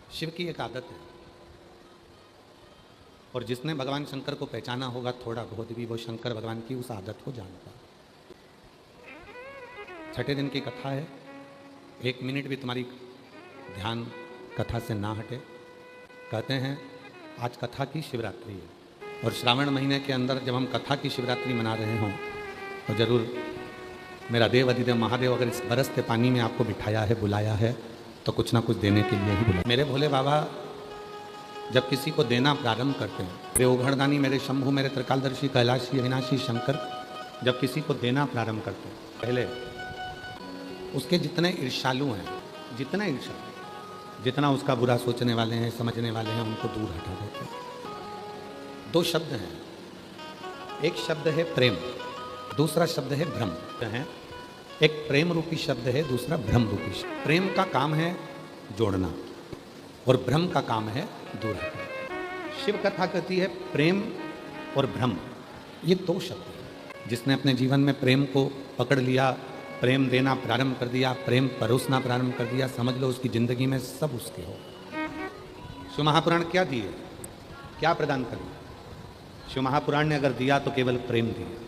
शिव की एक आदत है, और जिसने भगवान शंकर को पहचाना होगा थोड़ा बहुत भी, वो शंकर भगवान की उस आदत को जानता है। छठे दिन की कथा है, 1 मिनट भी तुम्हारी ध्यान कथा से ना हटे। कहते हैं आज कथा की शिवरात्रि है, और श्रावण महीने के अंदर जब हम कथा की शिवरात्रि मना रहे हों तो ज़रूर मेरा देव अधिदेव महादेव अगर इस बरसते पानी में आपको बिठाया है, बुलाया है, तो कुछ ना कुछ देने के लिए ही बुलाया। मेरे भोले बाबा जब किसी को देना प्रारंभ करते हैं, मेरे ओघड़दानी, मेरे शंभु, मेरे त्रिकालदर्शी, कैलाशी, अविनाशी शंकर जब किसी को देना प्रारंभ करते हैं, पहले उसके जितने ईर्ष्यालु हैं, जितने ईर्ष्यालु, जितना उसका बुरा सोचने वाले हैं, समझने वाले हैं, उनको दूर हटा देते हैं। 2 शब्द हैं, एक शब्द है प्रेम, दूसरा शब्द है भ्रम। एक प्रेम रूपी शब्द है, दूसरा भ्रम रूपी शब्द। प्रेम का काम है जोड़ना और भ्रम का काम है दूर हटाना। शिव कथा कहती है प्रेम और भ्रम, ये 2 शब्द हैं। जिसने अपने जीवन में प्रेम को पकड़ लिया, प्रेम देना प्रारंभ कर दिया, प्रेम परोसना प्रारंभ कर दिया, समझ लो उसकी जिंदगी में सब उसके हो। शिव महापुराण क्या दिए, क्या प्रदान कर दिया? शिव महापुराण ने अगर दिया तो केवल प्रेम दिया।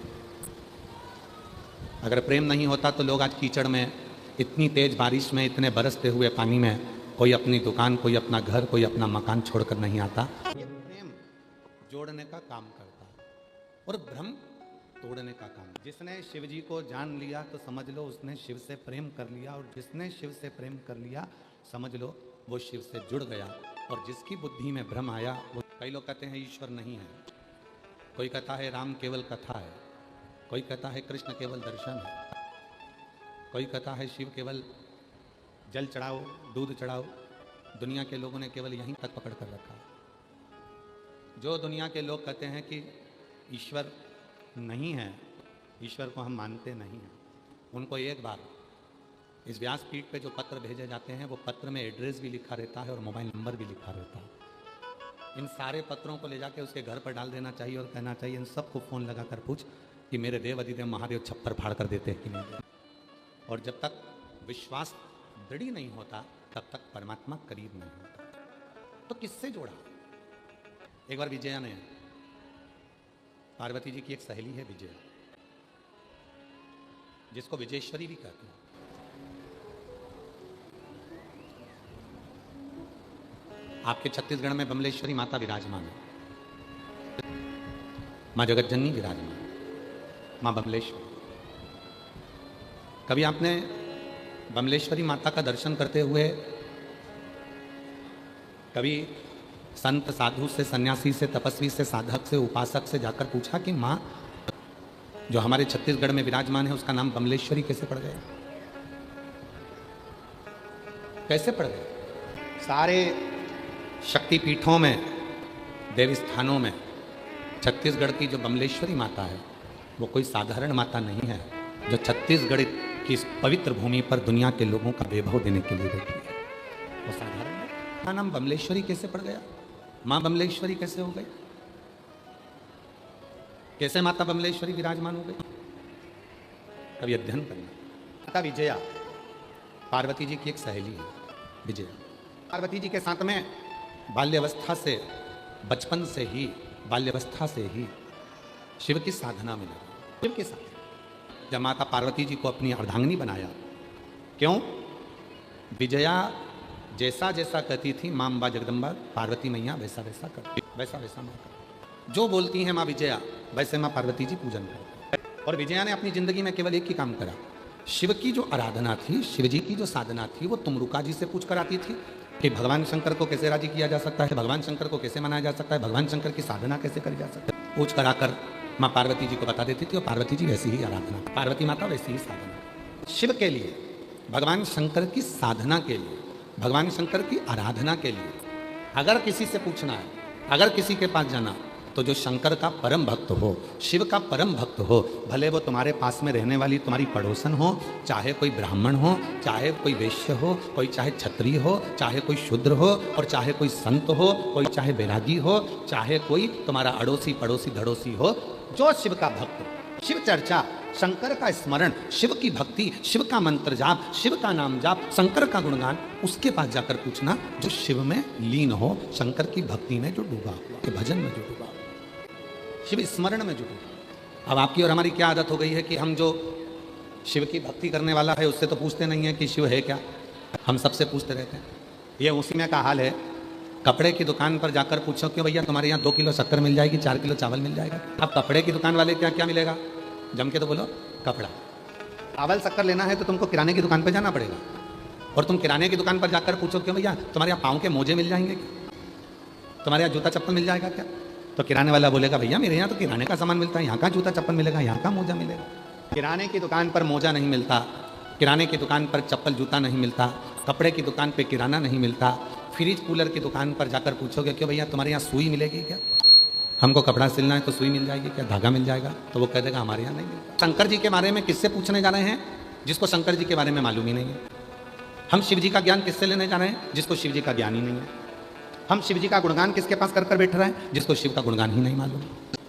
अगर प्रेम नहीं होता तो लोग आज कीचड़ में, इतनी तेज बारिश में, इतने बरसते हुए पानी में, कोई अपनी दुकान, कोई अपना घर, कोई अपना मकान छोड़कर नहीं आता। ये प्रेम जोड़ने का काम करता है और भ्रम तोड़ने का काम। जिसने शिव जी को जान लिया तो समझ लो उसने शिव से प्रेम कर लिया, और जिसने शिव से प्रेम कर लिया समझ लो वो शिव से जुड़ गया। और जिसकी बुद्धि में भ्रम आया, वो, कई लोग कहते हैं ईश्वर नहीं है, कोई कहता है राम केवल कथा है, कोई कहता है कृष्ण केवल दर्शन है, कोई कहता है शिव केवल जल चढ़ाओ, दूध चढ़ाओ। दुनिया के लोगों ने केवल यहीं तक पकड़ कर रखा। जो दुनिया के लोग कहते हैं कि ईश्वर नहीं है, ईश्वर को हम मानते नहीं हैं, उनको एक बार इस व्यासपीठ पे जो पत्र भेजे जाते हैं, वो पत्र में एड्रेस भी लिखा रहता है और मोबाइल नंबर भी लिखा रहता है। इन सारे पत्रों को ले जाके उसके घर पर डाल देना चाहिए और कहना चाहिए इन सबको फ़ोन लगा कर पूछ कि मेरे देव अधिदेव महादेव छप्पर फाड़ कर देते हैं कि नहीं। और जब तक विश्वास दृढ़ नहीं होता तब तक परमात्मा करीब नहीं होता। तो किससे जोड़ा? एक बार विजया ने, पार्वती जी की एक सहेली है विजया, जिसको विजयेश्वरी भी कहते हैं। आपके छत्तीसगढ़ में बमलेश्वरी माता विराजमान है, मां जगतजननी विराजमान, मां बमलेश्वरी। कभी आपने बमलेश्वरी माता का दर्शन करते हुए कभी संत साधु से, सन्यासी से, तपस्वी से, साधक से, उपासक से जाकर पूछा कि मां जो हमारे छत्तीसगढ़ में विराजमान है उसका नाम बमलेश्वरी कैसे पड़ गया? कैसे पड़ गया? सारे शक्तिपीठों में, देवी स्थानों में छत्तीसगढ़ की जो बमलेश्वरी माता है वो कोई साधारण माता नहीं है, जो छत्तीसगढ़ की इस पवित्र भूमि पर दुनिया के लोगों का वैभव देने के लिए बैठी है। वो साधारण है। का नाम बमलेश्वरी कैसे पड़ गया? मां बमलेश्वरी कैसे हो गई? कैसे माता बमलेश्वरी विराजमान हो गई? कभी अध्ययन करना। माता विजया पार्वती जी की एक सहेली है। विजया पार्वती जी के साथ में बाल्यावस्था से, बचपन से ही, बाल्यावस्था से ही शिव की साधना में लगी। शिव के साथ जब माता पार्वती जी को अपनी अर्धांगिनी बनाया, क्यों? विजया जैसा जैसा कहती थी मां अम्बा जगदम्बा पार्वती मैया वैसा वैसा करती, वैसा वैसा मां करती। जो बोलती हैं मां विजया वैसे मां पार्वती जी पूजन करती। और विजया ने अपनी जिंदगी में केवल एक ही काम करा, शिव की जो आराधना थी, शिव जी की जो साधना थी, वो तुमरुका जी से पूछ कर आती थी कि भगवान शंकर को कैसे राजी किया जा सकता है, भगवान शंकर को कैसे मनाया जा सकता है, भगवान शंकर की साधना कैसे करी जा सकती है। पूछ कर आकर माँ पार्वती जी को बता देती थी और पार्वती जी वैसी ही आराधना, पार्वती माता वैसी ही साधना। शिव के लिए, भगवान शंकर की साधना के लिए, भगवान शंकर की आराधना के लिए अगर किसी से पूछना है, अगर किसी के पास जाना, तो जो शंकर का परम भक्त हो, शिव का परम भक्त हो, भले वो तुम्हारे पास में रहने वाली तुम्हारी पड़ोसन हो, चाहे कोई ब्राह्मण हो, चाहे कोई वैश्य हो, कोई चाहे क्षत्रिय हो, चाहे कोई शूद्र हो, और चाहे कोई संत हो, कोई चाहे बैरागी हो, चाहे कोई तुम्हारा अड़ोसी पड़ोसी धड़ोसी हो, जो शिव का भक्त शिव चर्चा, शंकर का स्मरण, शिव की भक्ति, शिव का मंत्र जाप, शिव का नाम जाप, शंकर का गुणगान, उसके पास जाकर पूछना जो शिव में लीन हो, शंकर की भक्ति में जो डूबा हुआ, के भजन में जो डूबा हुआ, शिव स्मरण में जो डूबा। अब आपकी और हमारी क्या आदत हो गई है कि हम जो शिव की भक्ति करने वाला है उससे तो पूछते नहीं है कि शिव है क्या, हम सबसे पूछते रहते हैं। ये उसी में का हाल है। कपड़े की दुकान पर जाकर पूछो कि भैया तुम्हारे यहाँ 2 किलो शक्कर मिल जाएगी, 4 किलो चावल मिल जाएगा। अब कपड़े की दुकान वाले क्या क्या मिलेगा, जम के तो बोलो कपड़ा। चावल शक्कर लेना है तो तुमको किराने की दुकान पर जाना पड़ेगा, और तुम किराने की दुकान पर जाकर पूछो कि भैया तुम्हारे यहाँ पाँव के मोजे मिल जाएंगे क्या, तुम्हारे यहाँ जूता चप्पल मिल जाएगा क्या, तो किराने वाला बोलेगा भैया मेरे यहाँ तो किराने का सामान मिलता है, यहाँ का जूता चप्पल मिलेगा, यहाँ का मोजा मिलेगा। किराने की दुकान पर मोजा नहीं मिलता, किराने की दुकान पर चप्पल जूता नहीं मिलता, कपड़े की दुकान पे किराना नहीं मिलता। फ्रिज कूलर की दुकान पर जाकर पूछोगे कि भैया तुम्हारे यहाँ सुई मिलेगी क्या, हमको कपड़ा सिलना है तो सुई मिल जाएगी क्या, धागा मिल जाएगा, तो वो कह देगा हमारे यहाँ नहीं मिलता। शंकर जी के बारे में किससे पूछने जा रहे हैं, जिसको शंकर जी के बारे में मालूम ही नहीं है। हम शिव जी का ज्ञान किससे लेने जा रहे हैं, जिसको शिव जी का ज्ञान ही नहीं है। हम शिव जी का गुणगान किसके पास कर बैठ रहे हैं, जिसको शिव का गुणगान ही नहीं मालूम।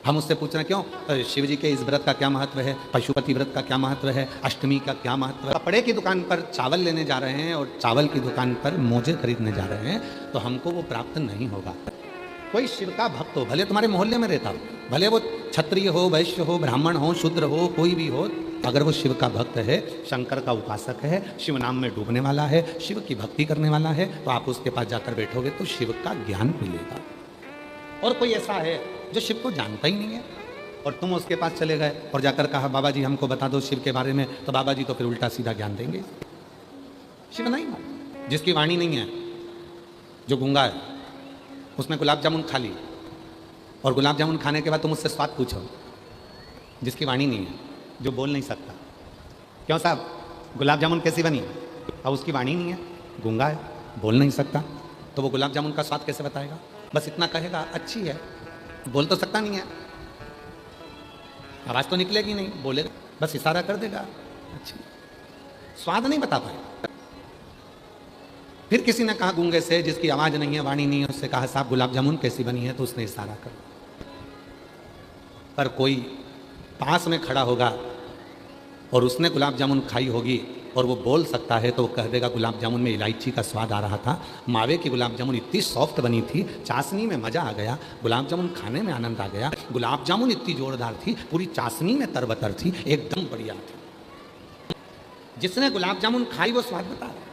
हम उससे पूछ रहे हैं क्यों शिव जी के इस व्रत का क्या महत्व है, पशुपति व्रत का क्या महत्व है, अष्टमी का क्या महत्व है। कपड़े की दुकान पर चावल लेने जा रहे हैं और चावल की दुकान पर मोजे खरीदने जा रहे हैं, तो हमको वो प्राप्त नहीं होगा। कोई शिव का भक्त हो, भले तुम्हारे मोहल्ले में रहता हो, भले वो क्षत्रिय हो, वैश्य हो, ब्राह्मण हो, शूद्र हो, कोई भी हो, अगर वो शिव का भक्त है, शंकर का उपासक है, शिव नाम में डूबने वाला है, शिव की भक्ति करने वाला है, तो आप उसके पास जाकर बैठोगे तो शिव का ज्ञान मिलेगा। और कोई ऐसा है जो शिव को जानता ही नहीं है और तुम उसके पास चले गए और जाकर कहा बाबा जी हमको बता दो शिव के बारे में, तो बाबा जी तो फिर उल्टा सीधा ज्ञान देंगे। शिव नहीं, जिसकी वाणी नहीं है, जो गूंगा है, उसने गुलाब जामुन खा ली और गुलाब जामुन खाने के बाद तुम उससे स्वाद पूछो, जिसकी वाणी नहीं है, जो बोल नहीं सकता, क्यों साहब गुलाब जामुन कैसी बनी, अब उसकी वाणी नहीं है, गूंगा है, बोल नहीं सकता, तो वो गुलाब जामुन का स्वाद कैसे बताएगा। बस इतना कहेगा अच्छी है, बोल तो सकता नहीं है, आवाज़ तो निकलेगी नहीं, बोलेगा, बस इशारा कर देगा अच्छी, स्वाद नहीं बता पाएगा। फिर किसी ने कहा गूंगे से, जिसकी आवाज़ नहीं है, वाणी नहीं है, उससे कहा साहब गुलाब जामुन कैसी बनी है, तो उसने इशारा कर। पर कोई पास में खड़ा होगा और उसने गुलाब जामुन खाई होगी और वो बोल सकता है, तो वो कह देगा गुलाब जामुन में इलायची का स्वाद आ रहा था, मावे की गुलाब जामुन इतनी सॉफ्ट बनी थी, चाशनी में मज़ा आ गया, गुलाब जामुन खाने में आनंद आ गया, गुलाब जामुन इतनी जोरदार थी, पूरी चाशनी में तरबतर थी, एकदम बढ़िया थी। जिसने गुलाब जामुन खाई वो स्वाद बता रहा,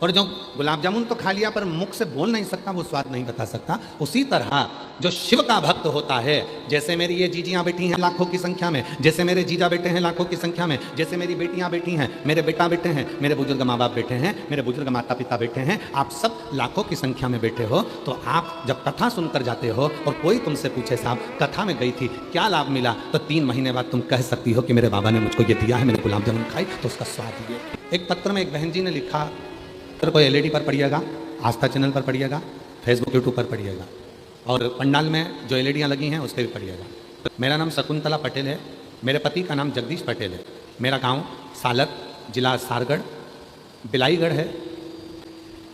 और जो गुलाब जामुन तो खा लिया पर मुख से बोल नहीं सकता, वो स्वाद नहीं बता सकता। उसी तरह जो शिव का भक्त होता है, जैसे मेरी ये जीजियाँ बैठी हैं लाखों की संख्या में, जैसे मेरे जीजा बेटे हैं लाखों की संख्या में, जैसे मेरी बेटियाँ बैठी हैं, मेरे बेटा बेटे हैं, मेरे बुजुर्ग माँ बाप बैठे हैं, मेरे बुजुर्ग माता पिता बैठे हैं, आप सब लाखों की संख्या में बैठे हो, तो आप जब कथा सुनकर जाते हो और कोई तुमसे पूछे साहब कथा में गई थी क्या लाभ मिला, तो 3 महीने बाद तुम कह सकती हो कि मेरे बाबा ने मुझको ये दिया है, मैंने गुलाब जामुन खाई तो उसका स्वाद ये। एक पत्र में एक बहन जी ने लिखा, तो कोई एलईडी पर पढ़िएगा, आस्था चैनल पर पढ़िएगा, फेसबुक यूट्यूब पर पढ़िएगा, और पंडाल में जो एलईडियाँ लगी हैं उस पर भी पढ़िएगा। मेरा नाम शकुंतला पटेल है, मेरे पति का नाम जगदीश पटेल है, मेरा गांव सालत, जिला सारगढ़, बिलाईगढ़ है।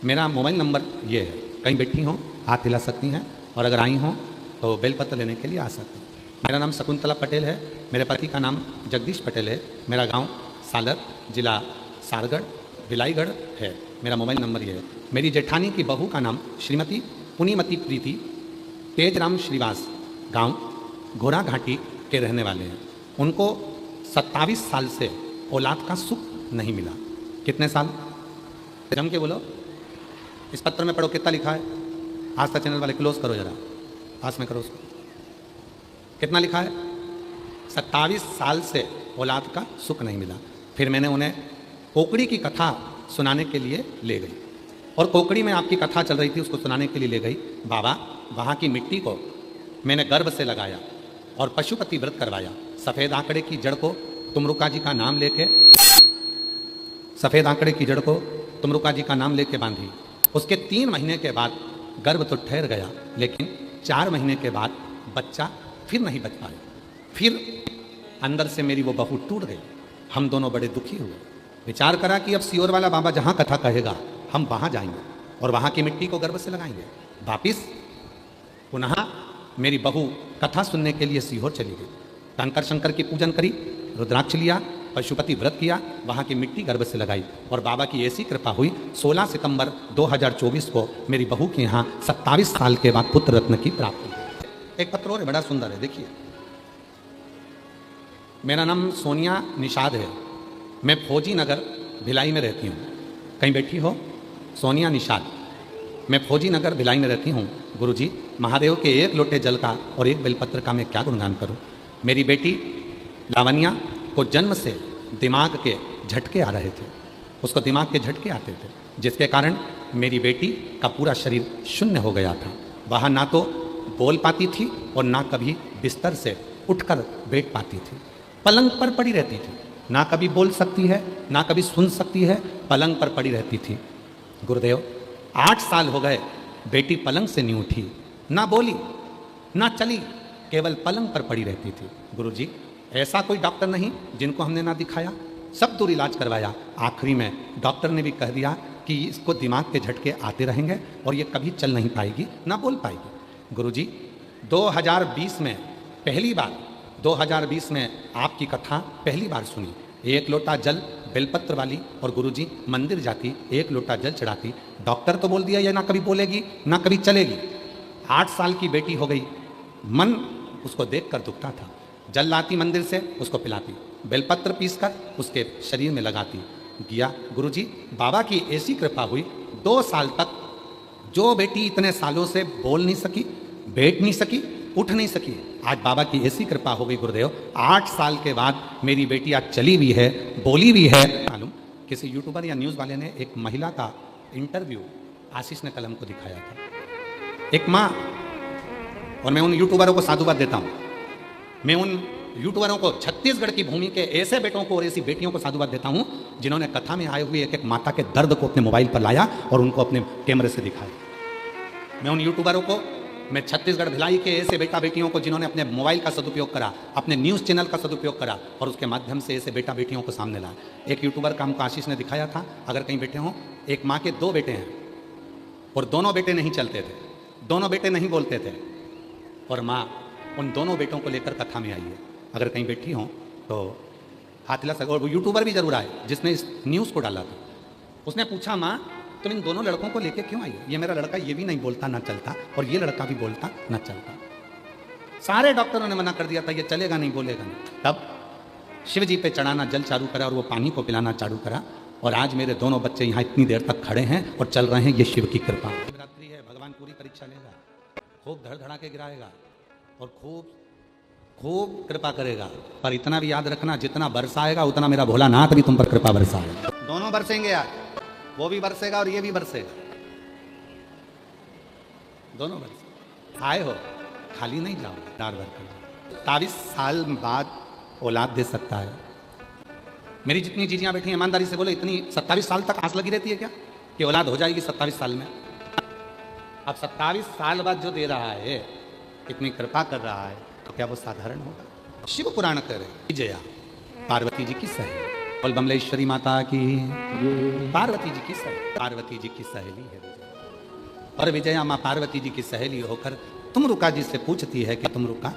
मेरा मोबाइल नंबर ये है, कहीं बैठी हों हाथ हिला सकती हैं, और अगर आई हों तो बेलपत्र लेने के लिए आ सकती हैं। मेरा नाम शकुंतला पटेल है, मेरे पति का नाम जगदीश पटेल है, मेरा गाँव सालत, जिला सारगढ़, बिलाईगढ़ है, मेरा मोबाइल नंबर ये है। मेरी जेठानी की बहू का नाम श्रीमती पुनीमती प्रीति तेजराम श्रीवास, गांव घोड़ा घाटी के रहने वाले हैं। उनको 27 साल से औलाद का सुख नहीं मिला। कितने साल, जम के बोलो, इस पत्र में पढ़ो कितना लिखा है। आस्था चैनल वाले क्लोज करो जरा, पास में करो उसको, कितना लिखा है, 27 साल से औलाद का सुख नहीं मिला। फिर मैंने उन्हें कोकड़ी की कथा सुनाने के लिए ले गई, और कोकड़ी में आपकी कथा चल रही थी, उसको सुनाने के लिए ले गई। बाबा वहाँ की मिट्टी को मैंने गर्भ से लगाया और पशुपति व्रत करवाया। सफ़ेद आंकड़े की जड़ को तुमरुका जी का नाम लेके, सफ़ेद आंकड़े की जड़ को तुमरुका जी का नाम लेके बांधी। उसके 3 महीने के बाद गर्भ तो ठहर गया, लेकिन 4 महीने के बाद बच्चा फिर नहीं बच पाया। फिर अंदर से मेरी वो बहू टूट गई। हम दोनों बड़े दुखी हुए। विचार करा कि अब सियोर वाला बाबा जहाँ कथा कहेगा हम वहाँ जाएंगे और वहाँ की मिट्टी को गर्भ से लगाएंगे। वापिस पुनः मेरी बहू कथा सुनने के लिए सीहोर चली गई। कंकर शंकर की पूजन करी, रुद्राक्ष लिया, पशुपति व्रत किया, वहाँ की मिट्टी गर्भ से लगाई और बाबा की ऐसी कृपा हुई 16 सितंबर 2024 को मेरी बहू के यहाँ 27 साल के बाद पुत्र रत्न की प्राप्ति हुई। एक पत्र और है, बड़ा सुंदर है, देखिए। मेरा नाम सोनिया निषाद है, मैं फौजी नगर भिलाई में रहती हूँ। कहीं बैठी हो? सोनिया निषाद, मैं फौजी नगर भिलाई में रहती हूँ। गुरुजी, महादेव के एक लोटे जल का और एक बेलपत्र का मैं क्या गुणगान करूँ। मेरी बेटी लावण्या को जन्म से दिमाग के झटके आ रहे थे, उसको दिमाग के झटके आते थे, जिसके कारण मेरी बेटी का पूरा शरीर शून्य हो गया था। वह ना तो बोल पाती थी और ना कभी बिस्तर से उठकर बैठ पाती थी, पलंग पर पड़ी रहती थी, ना कभी बोल सकती है ना कभी सुन सकती है, पलंग पर पड़ी रहती थी। गुरुदेव, 8 साल हो गए, बेटी पलंग से नहीं उठी, ना बोली ना चली, केवल पलंग पर पड़ी रहती थी। गुरुजी, ऐसा कोई डॉक्टर नहीं जिनको हमने ना दिखाया, सब दूर इलाज करवाया, आखिरी में डॉक्टर ने भी कह दिया कि इसको दिमाग के झटके आते रहेंगे और ये कभी चल नहीं पाएगी ना बोल पाएगी। गुरुजी, 2020 में पहली बार 2020 में आपकी कथा पहली बार सुनी। एक लोटा जल बेलपत्र वाली और गुरुजी मंदिर जाती, एक लोटा जल चढ़ाती, डॉक्टर तो बोल दिया ये ना कभी बोलेगी ना कभी चलेगी। 8 साल की बेटी हो गई, मन उसको देखकर दुखता था। जल लाती मंदिर से, उसको पिलाती, बेलपत्र पीसकर उसके शरीर में लगाती। गया गुरुजी, बाबा की ऐसी कृपा हुई, 2 साल तक जो बेटी इतने सालों से बोल नहीं सकी, बैठ नहीं सकी, उठ नहीं सकी, आज बाबा की ऐसी कृपा हो गई। गुरुदेव, 8 साल के बाद मेरी बेटी आज चली भी है, बोली भी है। मालूम, किसी यूट्यूबर या न्यूज़ वाले ने एक महिला का इंटरव्यू आशीष ने कलम को दिखाया था। एक माँ, और मैं उन यूट्यूबरों को साधुवाद देता हूँ, मैं उन यूट्यूबरों को, छत्तीसगढ़ की भूमि के ऐसे बेटों को और ऐसी बेटियों को साधुवाद देता हूँ जिन्होंने कथा में आए हुए एक एक माता के दर्द को अपने मोबाइल पर लाया और उनको अपने कैमरे से दिखाया। मैं उन यूट्यूबरों को, मैं छत्तीसगढ़ भिलाई के ऐसे बेटा बेटियों को जिन्होंने अपने मोबाइल का सदुपयोग करा, अपने न्यूज़ चैनल का सदुपयोग करा और उसके माध्यम से ऐसे बेटा बेटियों को सामने लाया। एक यूट्यूबर का हमको आशीष ने दिखाया था, अगर कहीं बैठे हों, एक माँ के 2 बेटे हैं और दोनों बेटे नहीं चलते थे, दोनों बेटे नहीं बोलते थे, और माँ उन दोनों बेटों को लेकर कथा में आई है। अगर कहीं बैठी हों तो हाथ हिला सको। और वो यूट्यूबर भी जरूर आए जिसने इस न्यूज़ को डाला था। उसने पूछा, माँ तुम इन दोनों लड़कों को लेके क्यों आई? ये मेरा लड़का ये भी नहीं बोलता ना चलता, और ये लड़का भी बोलता ना चलता। सारे डॉक्टरों ने मना कर दिया था, ये चलेगा नहीं, बोलेगा नहीं। तब शिव जी पे चढ़ाना जल चालू करा और वो पानी को पिलाना चालू करा, और आज मेरे दोनों बच्चे यहाँ इतनी देर तक खड़े हैं और चल रहे हैं। ये शिव की कृपा। शिवरात्रि है, भगवान पूरी परीक्षा लेगा, खूब धड़ धड़ा के गिराएगा और खूब खूब कृपा करेगा। पर इतना भी याद रखना, जितना बरसाएगा उतना मेरा भोलानाथ भी तुम पर कृपा बरसाएगा। दोनों बरसेंगे यार, वो भी बरसेगा और ये भी बरसेगा, दोनों बरसेगा। आए हो, खाली नहीं जाओ, डार भर कर। 27 साल बाद औलाद दे सकता है। मेरी जितनी जीजियां बैठी हैं, ईमानदारी से बोले, इतनी 27 साल तक आस लगी रहती है क्या कि औलाद हो जाएगी 27 साल में? अब 27 साल बाद जो दे रहा है, इतनी कृपा कर रहा है, तो क्या वो साधारण होगा? शिव पुराण करे विजया पार्वती जी की सहेली, बोल बमलेश्वरी माता की। पार्वती जी की सहेली, पार्वती जी की सहेली है विजया। और विजया माँ पार्वती जी की सहेली होकर तुमरुका जी से पूछती है कि तुमरुका,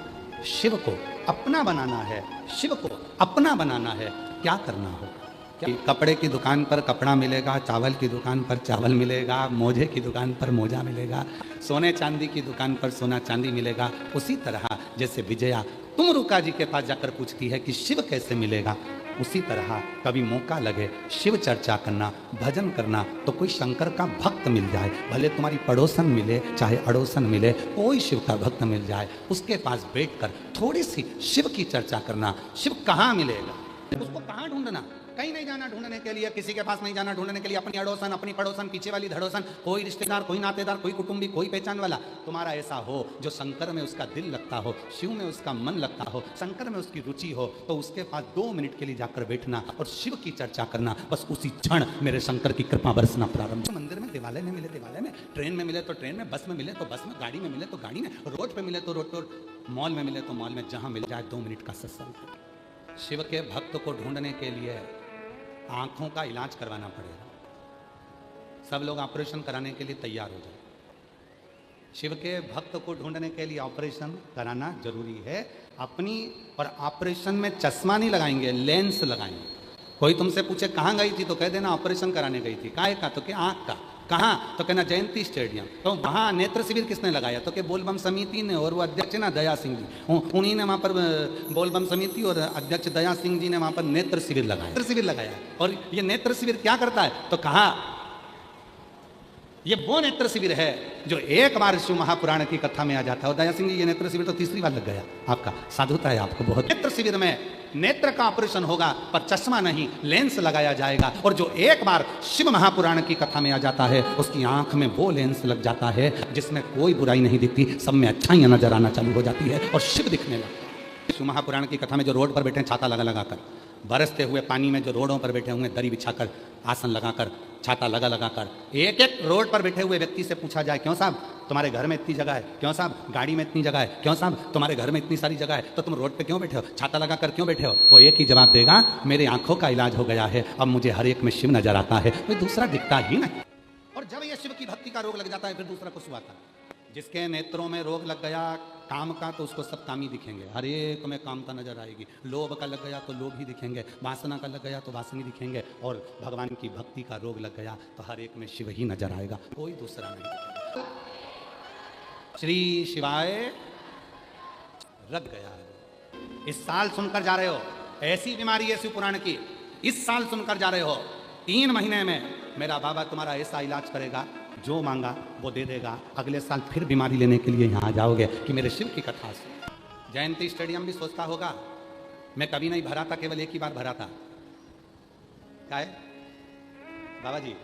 शिव को अपना बनाना है, शिव को अपना बनाना है, क्या करना होगा? क्या कपड़े की दुकान पर कपड़ा मिलेगा, चावल की दुकान पर चावल मिलेगा, मोजे की दुकान पर मोजा मिलेगा, सोने चांदी की दुकान पर सोना चांदी मिलेगा। उसी तरह जैसे विजया तुमरुका जी के पास जाकर पूछती है कि शिव कैसे मिलेगा, उसी तरह कभी मौका लगे शिव चर्चा करना, भजन करना, तो कोई शंकर का भक्त मिल जाए, भले तुम्हारी पड़ोसन मिले चाहे अड़ोसन मिले, कोई शिव का भक्त मिल जाए, उसके पास बैठकर थोड़ी सी शिव की चर्चा करना। शिव कहाँ मिलेगा, उसको कहाँ ढूंढना? कहीं नहीं जाना ढूंढने के लिए, किसी के पास नहीं जाना ढूंढने के लिए। अपनी अड़ोसन, अपनी पड़ोसन, पीछे वाली धड़ोसन, कोई रिश्तेदार, कोई नातेदार, कोई कुटुंबी, कोई पहचान वाला तुम्हारा ऐसा हो जो शंकर में उसका दिल लगता हो, शिव में उसका मन लगता हो, शंकर में उसकी रुचि हो, तो उसके पास 2 मिनट के लिए जाकर बैठना और शिव की चर्चा करना। बस उसी क्षण मेरे शंकर की कृपा बरसना प्रारंभ। मंदिर में, देवालय में मिले देवालय में, ट्रेन में मिले तो ट्रेन में, बस में मिले तो बस में, गाड़ी में मिले तो गाड़ी में, रोड पे मिले तो रोड पर, मॉल में मिले तो मॉल में, जहां मिल जाए 2 मिनट का सत्संग। शिव के भक्त को ढूंढने के लिए आंखों का इलाज करवाना पड़ेगा। सब लोग ऑपरेशन कराने के लिए तैयार हो जाए। शिव के भक्त को ढूंढने के लिए ऑपरेशन कराना जरूरी है अपनी। और ऑपरेशन में चश्मा नहीं लगाएंगे, लेंस लगाएंगे। कोई तुमसे पूछे कहाँ गई थी तो कह देना ऑपरेशन कराने गई थी। काहे का? तो क्या आँख का। कहाँ? तो कहना जयंती स्टेडियम। तो वहाँ नेत्र शिविर किसने लगाया? तो क्या बोलबम समिति ने, और वो अध्यक्ष ना दया सिंह जी, उन्हीं ने वहाँ पर बोलबम समिति और अध्यक्ष दया सिंह जी ने वहाँ पर नेत्र शिविर लगाया। नेत्र शिविर लगाया। और ये नेत्र शिविर क्या करता है? तो कहा ये वो नेत्र शिविर है जो एक बार शिव महापुराण की कथा में आ जाता है। और दया सिंह जी ये नेत्र शिविर तो तीसरी बार लग गया आपका। साधुता है आपको बहुत। नेत्र शिविर में नेत्र का ऑपरेशन होगा पर चश्मा नहीं, लेंस लगाया जाएगा। और जो एक बार शिव महापुराण की कथा में आ जाता है उसकी आंख में वो लेंस लग जाता है जिसमें कोई बुराई नहीं दिखती, सब में अच्छाइयां नजर आना चालू हो जाती है और शिव दिखने लगता है। शिव महापुराण की कथा में जो रोड पर बैठे छाता लगा लगा कर, बरसते हुए पानी में जो रोडों पर बैठे हुए दरी बिछाकर, आसन लगाकर, छाता लगा लगा कर, एक एक रोड पर बैठे हुए व्यक्ति से पूछा जाए क्यों साहब तुम्हारे घर में इतनी जगह है? क्यों साहब गाड़ी में इतनी जगह है? क्यों साहब तुम्हारे घर में इतनी सारी जगह है तो तुम रोड पे क्यों बैठे हो? छाता लगा कर क्यों बैठे हो? वो एक ही जवाब देगा, मेरे आंखों का इलाज हो गया है, अब मुझे हर एक में शिव नजर आता है, कोई दूसरा दिखता ही नहीं। और जब ये शिव की भक्ति का रोग लग जाता है फिर दूसरा कुछ आता है। जिसके नेत्रों में रोग लग गया काम का तो उसको सब काम ही दिखेंगे, हर एक में कामता नजर आएगी। लोभ का लग गया तो लोभ ही दिखेंगे, वासना का लग गया तो वासना ही दिखेंगे, और भगवान की भक्ति का रोग लग गया तो हर एक में शिव ही नजर आएगा, कोई दूसरा नहीं। श्री शिवाय लग गया है। इस साल सुनकर जा रहे हो, ऐसी बीमारी है शिव पुराण की, इस साल सुनकर जा रहे हो, 3 महीने में मेरा बाबा तुम्हारा ऐसा इलाज करेगा, जो मांगा वो दे देगा। अगले साल फिर बीमारी लेने के लिए यहाँ जाओगे कि मेरे शिव की कथा से। जयंती स्टेडियम भी सोचता होगा मैं कभी नहीं भरा था, केवल एक ही बार भरा था। क्या है बाबा जी?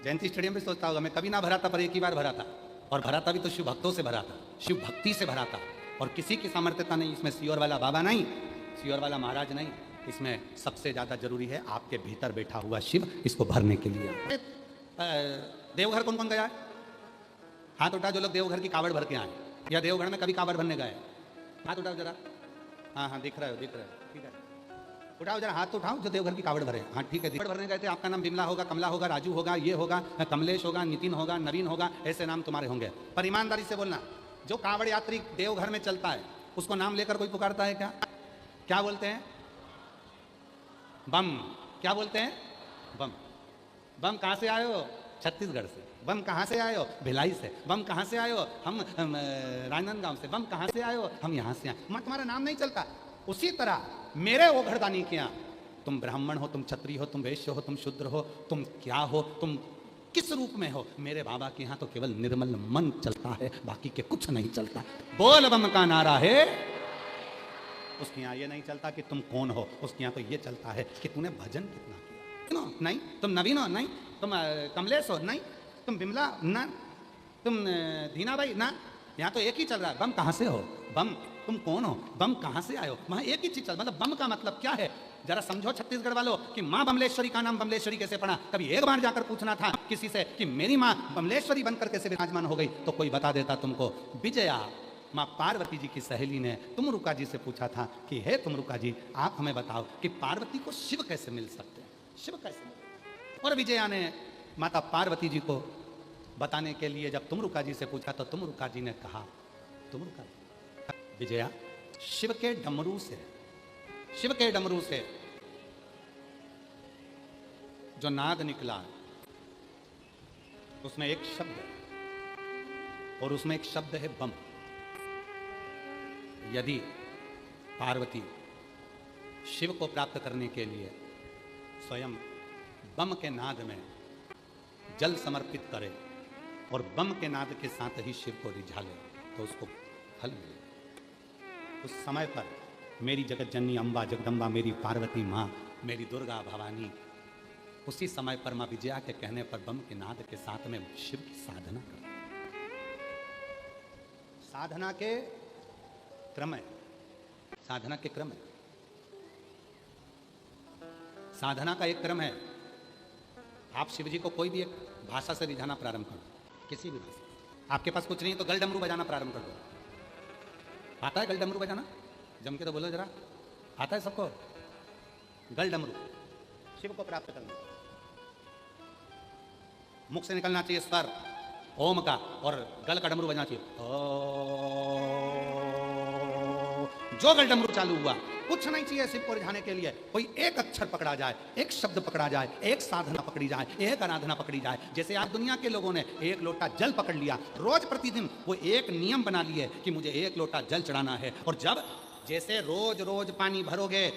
जयंती स्टेडियम भी सोचता होगा मैं कभी ना भरा था पर एक ही बार भरा था, और भरा था भी तो शिव भक्तों से भरा था, शिव भक्ति से भरा था, और किसी की सामर्थ्यता नहीं। इसमें सियोर वाला बाबा नहीं, सियोर वाला महाराज नहीं, इसमें सबसे ज्यादा जरूरी है आपके भीतर बैठा हुआ शिव, इसको भरने के लिए। देवघर कौन कौन गया है? हाथ उठा जो लोग देवघर की कावड़ भर के आए, या देवघर में कभी कावड़ भरने गए, हाथ उठाओ जरा। हाँ हाँ दिख रहा है, दिख रहा है, ठीक है, उठाओ जरा हाथ उठाओ जो देवघर की कावड़ भरे। हाँ ठीक है, कावड़ भरने गए थे, आपका नाम बिमला होगा, कमला होगा, राजू होगा, ये होगा, कमलेश होगा, नितिन होगा, नवीन होगा, ऐसे नाम तुम्हारे होंगे। पर ईमानदारी से बोलना, जो कावड़ यात्री देवघर में चलता है उसको नाम लेकर कोई पुकारता है क्या? क्या बोलते हैं? बम। क्या बोलते हैं? बम। बम कहाँ से आए हो? छत्तीसगढ़ से। बम कहाँ से आए हो? भिलाई से। बम कहाँ से आए हो? हम राजनांदगांव से। बम कहाँ से आए हो? हम यहाँ से आए। मैं तुम्हारा नाम नहीं चलता। उसी तरह मेरे वो घरदानी के यहाँ तुम ब्राह्मण हो, तुम क्षत्रिय हो, तुम वैश्य हो, तुम शूद्र हो, तुम क्या हो, तुम किस रूप में हो, मेरे बाबा के यहाँ तो केवल निर्मल मन चलता है, बाकी के कुछ नहीं चलता। बोल बम का नारा है। उसके यहाँ ये नहीं चलता कि तुम कौन हो, उसके यहाँ तो ये चलता है कि तूने भजन कितना किया। नहीं तुम नवीन हो, नहीं तुम कमलेश हो, नहीं तुम बिमला, ना तुम दीना भाई, ना। यहाँ तो एक ही चल रहा है। बम कहाँ से हो? बम तुम कौन हो? बम कहाँ से आए हो? वहाँ एक ही चीज चल, मतलब बम का मतलब क्या है जरा समझो छत्तीसगढ़ वालों कि माँ बमलेश्वरी का नाम बमलेश्वरी कैसे पड़ा। कभी एक बार जाकर पूछना था किसी से कि मेरी माँ बमलेश्वरी बनकर कैसे विराजमान हो गई, तो कोई बता देता तुमको। विजया माँ पार्वती जी की सहेली ने तुमरुका जी से पूछा था कि हे तुमरुका जी आप हमें बताओ कि पार्वती को शिव कैसे मिल सकते हैं, शिव कैसे मिल। और विजया ने माता पार्वती जी को बताने के लिए जब तुमरुका जी से पूछा तो तुमरुका जी ने कहा, तुमरुका विजया शिव के डमरू से, शिव के डमरू से जो नाद निकला उसमें एक शब्द है, और उसमें एक शब्द है बम। यदि पार्वती शिव को प्राप्त करने के लिए स्वयं बम के नाद में जल समर्पित करे और बम के नाद के साथ ही शिव को रिझा ले तो उसको फल मिले। उस समय पर मेरी जगत जननी अम्बा जगदम्बा, मेरी पार्वती माँ, मेरी दुर्गा भवानी, उसी समय पर माँ विजया के कहने पर बम के नाद के साथ में शिव की साधना कर, साधना के क्रम है, साधना के क्रम है, साधना का एक क्रम है। आप शिव जी को कोई भी एक भाषा से रिझाना प्रारंभ करो, किसी भी भाषा। आपके पास कुछ नहीं है तो गल डमरू बजाना प्रारंभ कर दो। आता है गल डमरू बजाना? जम के तो बोलो जरा, आता है सबको? गल डमरू शिव को प्राप्त करना, मुख से निकलना चाहिए स्वर, ओम का, और गल का डमरू बजना चाहिए। जो गल डमरू चालू हुआ, कुछ नहीं चाहिए शिव को रिझाने के लिए, कोई एक अक्षर पकड़ा जाए, एक शब्द पकड़ा जाए, एक साधना पकड़ी जाए, एक आराधना पकड़ी जाए। जैसे आज दुनिया के लोगों ने एक लोटा जल पकड़ लिया, रोज प्रतिदिन वो एक नियम बना लिए कि मुझे एक लोटा जल चढ़ाना है। और जब जैसे रोज रोज पानी भरोगे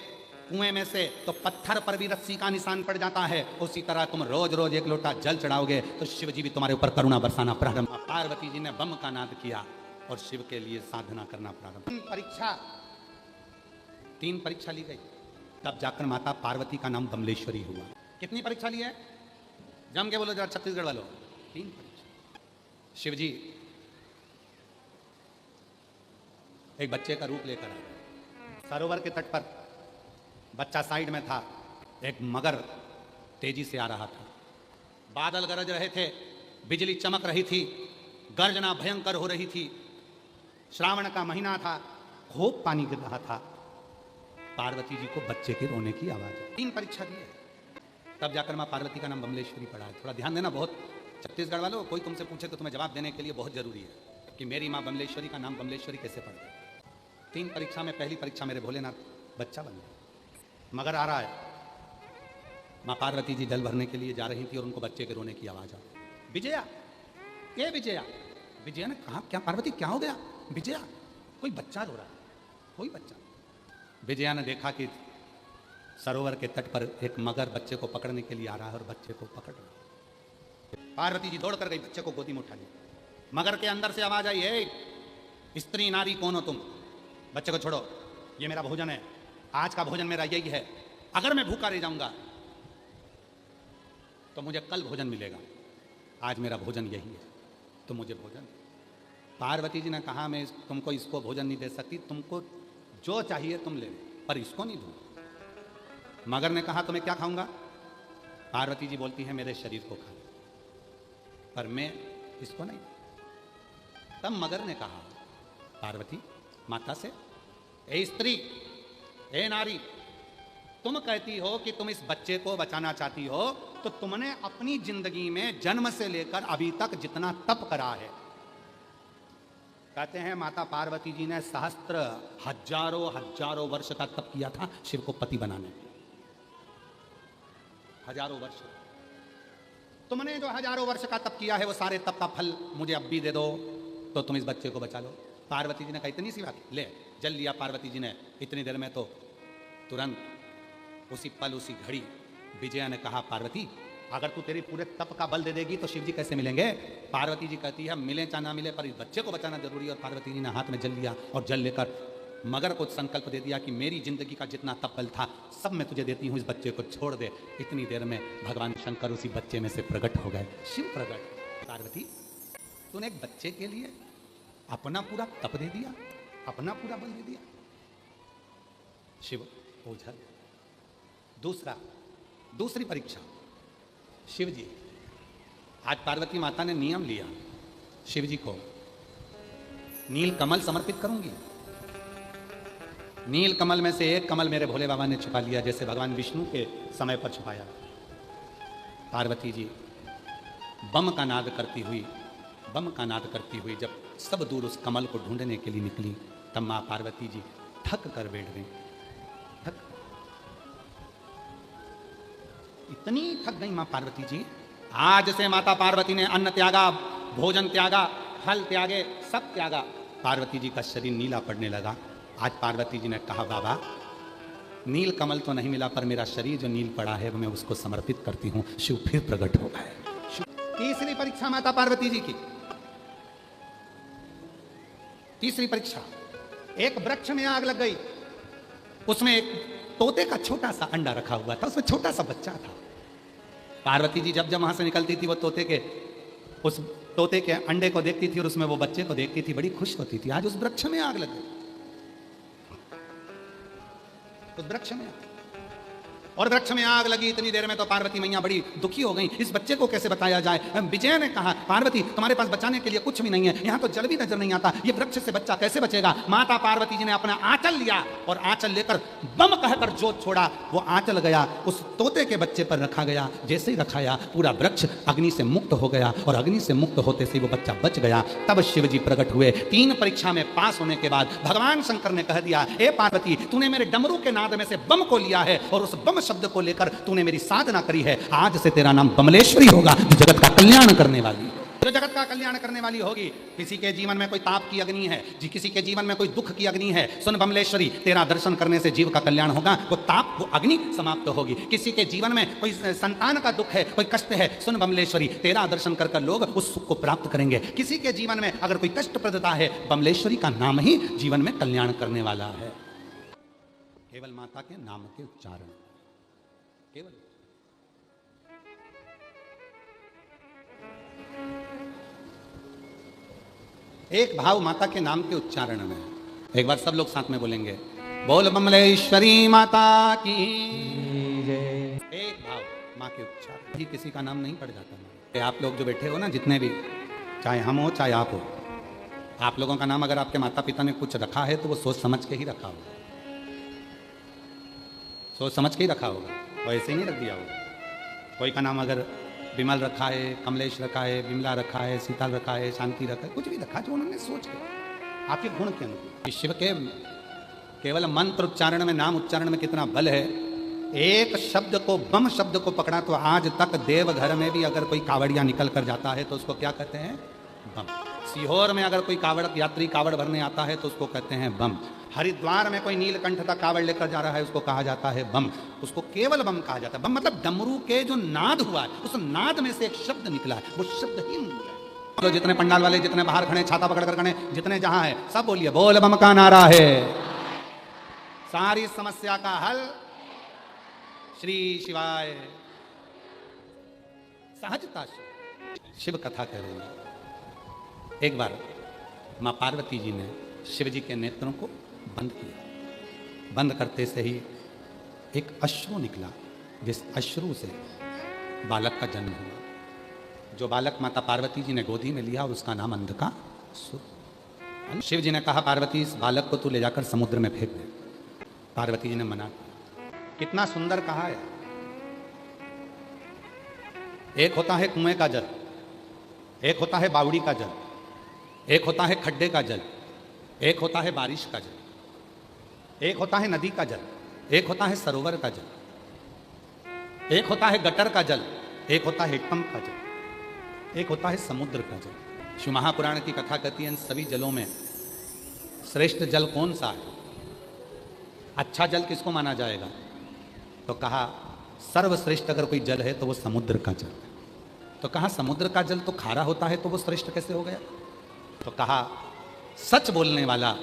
कुएं में से तो पत्थर पर भी रस्सी का निशान पड़ जाता है, उसी तरह तुम रोज रोज एक लोटा जल चढ़ाओगे तो शिव जी भी तुम्हारे ऊपर करुणा बरसाना प्रारंभ। पार्वती जी ने बम का नाद किया और शिव के लिए साधना करना प्रारंभ। तीन परीक्षा ली गई, तब जाकर माता पार्वती का नाम बमलेश्वरी हुआ। कितनी परीक्षा ली है? जम के बोलो जरा छत्तीसगढ़ वालों। 3 परीक्षा। शिव जी एक बच्चे का रूप लेकर आए। सरोवर के तट पर बच्चा साइड में था, एक मगर तेजी से आ रहा था। बादल गरज रहे थे, बिजली चमक रही थी, गर्जना भयंकर हो रही थी। श्रावण का महीना था, खूब पानी गिर रहा था। पार्वती जी को बच्चे के रोने की आवाज। 3 परीक्षा दी है, तब जाकर मां पार्वती का नाम बमलेश्वरी पड़ा है। थोड़ा ध्यान देना, बहुत छत्तीसगढ़ वालों, कोई तुमसे पूछे तो तुम्हें जवाब देने के लिए बहुत जरूरी है कि मेरी मां बमलेश्वरी का नाम बमलेश्वरी कैसे पड़ा। 3 परीक्षा में पहली परीक्षा मेरे भोलेनाथ बच्चा बन गया। मगर आ रहा है, मां पार्वती जी जल भरने के लिए जा रही थी और उनको बच्चे के रोने की आवाज आ। विजया, ये विजया। विजया ने कहा, क्या पार्वती क्या हो गया? विजया, कोई बच्चा रो रहा है, कोई बच्चा। विजया ने देखा कि सरोवर के तट पर एक मगर बच्चे को पकड़ने के लिए आ रहा है और बच्चे को पकड़ रहा है। पार्वती जी दौड़ कर गई, बच्चे को गोदी में उठा लिया। मगर के अंदर से आवाज आई, है स्त्री नारी कौन हो तुम? बच्चे को छोड़ो, ये मेरा भोजन है, आज का भोजन मेरा यही है। अगर मैं भूखा रह जाऊंगा तो मुझे कल भोजन मिलेगा, आज मेरा भोजन यही है, तो मुझे भोजन। पार्वती जी ने कहा, मैं तुमको इसको भोजन नहीं दे सकती, तुमको जो चाहिए तुम ले, पर इसको नहीं दूं। मगर ने कहा, तुम्हें क्या खाऊंगा? पार्वती जी बोलती है, मेरे शरीर को खा, पर मैं इसको नहीं। तब मगर ने कहा पार्वती माता से, ए स्त्री, ए नारी, तुम कहती हो कि तुम इस बच्चे को बचाना चाहती हो, तो तुमने अपनी जिंदगी में जन्म से लेकर अभी तक जितना तप करा है, कहते हैं माता पार्वती जी ने सहस्त्र हजारों वर्ष का तप किया था शिव को पति बनाने में। हजारों वर्ष। तुमने जो हजारों वर्ष का तप किया है वो सारे तप का फल मुझे अब भी दे दो तो तुम इस बच्चे को बचा लो। पार्वती जी ने कहा, इतनी सी बात, ले जल लिया पार्वती जी ने। इतनी देर में तो तुरंत उसी पल उसी घड़ी विजया ने कहा, पार्वती अगर तू तेरी पूरे तप का बल दे देगी तो शिव जी कैसे मिलेंगे? पार्वती जी कहती है, मिले चाहे ना मिले पर इस बच्चे को बचाना जरूरी है। और पार्वती जी ने हाथ में जल लिया और जल लेकर मगर को संकल्प दे दिया कि मेरी जिंदगी का जितना तप बल था सब मैं तुझे देती हूँ, इस बच्चे को छोड़ दे। इतनी देर में भगवान शंकर उसी बच्चे में से प्रकट हो गए। शिव प्रकट, पार्वती तूने एक बच्चे के लिए अपना पूरा तप दे दिया, अपना पूरा बल दे दिया। शिव ओझल। दूसरी परीक्षा, शिव जी, आज पार्वती माता ने नियम लिया, शिव जी को नील कमल समर्पित करूंगी। नील कमल में से एक कमल मेरे भोले बाबा ने छुपा लिया, जैसे भगवान विष्णु के समय पर छुपाया। पार्वती जी बम का नाद करती हुई जब सब दूर उस कमल को ढूंढने के लिए निकली, तब मां पार्वती जी थक कर बैठ गई। इतनी थक गई मां पार्वती जी, आज से माता पार्वती ने अन्न त्यागा, भोजन त्यागा, फल त्यागे, सब त्यागा। पार्वती जी का शरीर नीला पड़ने लगा। आज पार्वती जी ने कहा, बाबा नील कमल तो नहीं मिला पर मेरा शरीर जो नील पड़ा है वो मैं उसको समर्पित करती हूं। शिव फिर प्रकट हो गए। तीसरी परीक्षा माता पार्वती जी की। तीसरी परीक्षा, एक वृक्ष में आग लग गई, उसमें एक तोते का छोटा सा अंडा रखा हुआ था, उसमें छोटा सा बच्चा था। पार्वती जी जब वहां से निकलती थी वो उस तोते के अंडे को देखती थी और उसमें वो बच्चे को देखती थी, बड़ी खुश होती थी। आज उस वृक्ष में आग लग गई, उस वृक्ष में। और वृक्ष में आग लगी। इतनी देर में तो पार्वती मैया बड़ी दुखी हो गई, इस बच्चे को कैसे बताया जाए। विजय ने कहा, पार्वती तुम्हारे पास बचाने के लिए कुछ भी नहीं है, यहाँ तो जल भी नजर नहीं आता, ये वृक्ष से बच्चा कैसे बचेगा। माता पार्वती जी ने अपना आंचल लिया और आंचल लेकर बम कहकर जोत छोड़ा। वो आंचल गया, उस तोते के बच्चे पर रखा गया। जैसे ही रखाया पूरा वृक्ष अग्नि से मुक्त हो गया और अग्नि से मुक्त होते से वो बच्चा बच गया। तब शिव जी प्रकट हुए। 3 परीक्षा में पास होने के बाद भगवान शंकर ने कह दिया, हे पार्वती तूने मेरे डमरू के नाद में से बम को लिया है और उस बम शब्द को लेकर तूने मेरी साधना करी है। आज से तेरा नाम बमलेश्वरी होगा, जो जगत का कल्याण करने वाली, जो जगत का कल्याण करने वाली होगी। किसी के जीवन में कोई ताप की अग्नि है, किसी के जीवन में कोई दुख की अग्नि है, सुन बमलेश्वरी तेरा दर्शन करने से जीव का कल्याण होगा, वो ताप वो अग्नि समाप्त होगी। किसी के जीवन में कोई संतान का दुख है, कोई कष्ट है, सुन बमलेश्वरी तेरा दर्शन कर लोग उस सुख को प्राप्त करेंगे। किसी के जीवन में अगर कोई कष्टप्रदता है, बमलेश्वरी का नाम ही जीवन में कल्याण करने वाला है। केवल माता के नाम के उच्चारण, केवल एक भाव माता के नाम के उच्चारण में। एक बार सब लोग साथ में बोलेंगे, बोल बमलेश्वरी माता की जय। एक भाव माँ के उच्चारण ही किसी का नाम नहीं पड़ जाता। आप लोग जो बैठे हो ना, जितने भी, चाहे हम हो चाहे आप हो, आप लोगों का नाम अगर आपके माता पिता ने कुछ रखा है तो वो सोच समझ के ही रखा होगा, सोच समझ के ही रखा होगा, वो ऐसे ही नहीं रख दिया होगा। कोई का नाम अगर विमल रखा है, कमलेश रखा है, विमला रखा है, सीताल रखा है, शांति रखा है, कुछ भी रखा जो उन्होंने सोच के आपके गुण के अनुकूल। शिव के केवल मंत्र उच्चारण में, नाम उच्चारण में कितना बल है। एक शब्द को, बम शब्द को पकड़ा तो आज तक देवघर में भी अगर कोई कावड़िया निकल कर जाता है तो उसको क्या कहते हैं, बम। सीहोर में अगर कोई कावड़ यात्री कावड़ भरने आता है तो उसको कहते हैं बम। हरिद्वार में कोई नीलकंठ का कावड़ लेकर जा रहा है उसको कहा जाता है बम, उसको केवल बम कहा जाता है। बम मतलब डमरू के जो नाद हुआ है, उस नाद में से एक शब्द निकला है, वो शब्द ही है। तो जितने पंडाल वाले, जितने बाहर खड़े छाता पकड़ कर खड़े, जितने जहां है, सब बोलिए बोल बम का नारा है। सारी समस्या का हल श्री शिवाय। सहजता से शिव कथा कह रही है। एक बार मां पार्वती जी ने शिव जी के नेत्रों को बंद किया। बंद करते से ही एक अश्रु निकला, जिस अश्रु से बालक का जन्म हुआ। जो बालक माता पार्वती जी ने गोदी में लिया उसका नाम अंधकासुर। शिव जी ने कहा, पार्वती इस बालक को तू ले जाकर समुद्र में फेंक दे। पार्वती जी ने मना किया। कितना सुंदर कहा है। एक होता है कुएं का जल, एक होता है बावड़ी का जल, एक होता है खड्डे का जल, एक होता है बारिश का जल, एक होता है नदी का जल, एक होता है सरोवर का जल, एक होता है गटर का जल, एक होता है पंप का जल, एक होता है समुद्र का जल। शिव महापुराण की कथा कहती है इन सभी जलों में श्रेष्ठ जल कौन सा है, अच्छा जल किसको माना जाएगा। तो कहा सर्वश्रेष्ठ अगर कोई जल है तो वो समुद्र का जल। तो कहा समुद्र का जल तो खारा होता है तो वो श्रेष्ठ कैसे हो गया। तो कहा सच बोलने वाला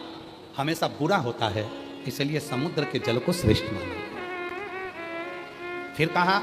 हमेशा बुरा होता है, इसलिए समुद्र के जल को श्रेष्ठ माना। फिर कहा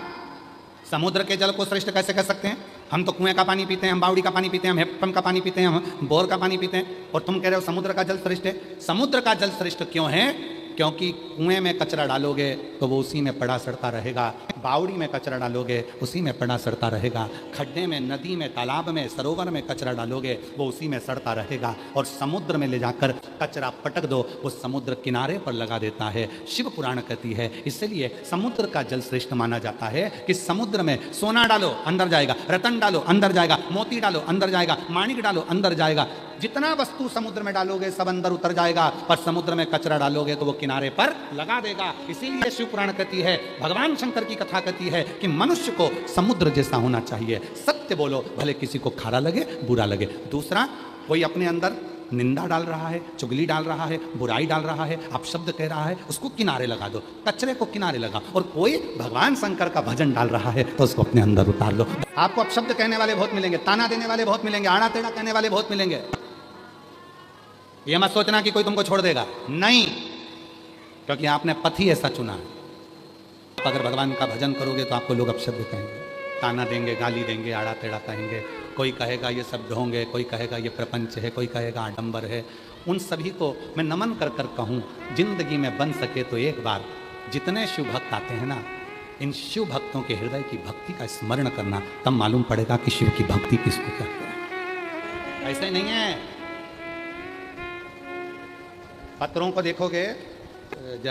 समुद्र के जल को श्रेष्ठ कैसे कह सकते हैं, हम तो कुएं का पानी पीते हैं, हम बावड़ी का पानी पीते हैं, हम हेप्पम का पानी पीते हैं, हम बोर का पानी पीते हैं, और तुम कह रहे हो समुद्र का जल श्रेष्ठ है। समुद्र का जल श्रेष्ठ क्यों है, क्योंकि कुएं में कचरा डालोगे तो वो उसी में पड़ा सड़ता रहेगा, बावड़ी में कचरा डालोगे उसी में पड़ा सड़ता रहेगा, खड्डे में, नदी में, तालाब में, सरोवर में कचरा डालोगे वो उसी में सड़ता रहेगा, और समुद्र में ले जाकर कचरा पटक दो वो समुद्र किनारे पर लगा देता है। शिव पुराण कहती है इसलिए समुद्र का जल श्रेष्ठ माना जाता है कि समुद्र में सोना डालो अंदर जाएगा, रतन डालो अंदर जाएगा, मोती डालो अंदर जाएगा, माणिक डालो अंदर जाएगा, जितना वस्तु समुद्र में डालोगे सब अंदर उतर जाएगा, पर समुद्र में कचरा डालोगे तो वो किनारे पर लगा देगा। इसीलिए शिव पुराण कहती है, भगवान शंकर की कथा कहती है कि मनुष्य को समुद्र जैसा होना चाहिए। सत्य बोलो भले किसी को खारा लगे, बुरा लगे। दूसरा, कोई अपने अंदर निंदा डाल रहा है, चुगली डाल रहा है, बुराई डाल रहा है, अपशब्द कह रहा है, उसको किनारे लगा दो, कचरे को किनारे लगा। और कोई भगवान शंकर का भजन डाल रहा है तो उसको अपने अंदर उतार लो। आपको अपशब्द कहने वाले बहुत मिलेंगे, ताना देने वाले बहुत मिलेंगे, आड़ा टेढ़ा कहने वाले बहुत मिलेंगे। ये मत सोचना कि कोई तुमको छोड़ देगा, नहीं, क्योंकि आपने पथ ही ऐसा चुना है। अगर भगवान का भजन करोगे तो आपको लोग अपशब्द कहेंगे, ताना देंगे, गाली देंगे, आड़ा टेढ़ा कहेंगे, कोई कहेगा ये सब ढोंग, कोई कहेगा ये प्रपंच है, कोई कहेगा आडंबर है। उन सभी को मैं नमन कर कर कहूँ, जिंदगी में बन सके तो एक बार जितने शिव भक्त आते हैं ना, इन शिव भक्तों के हृदय की भक्ति का स्मरण करना, तब मालूम पड़ेगा कि शिव की भक्ति किसको कहते हैं। ऐसे नहीं है। पत्रों को देखोगे,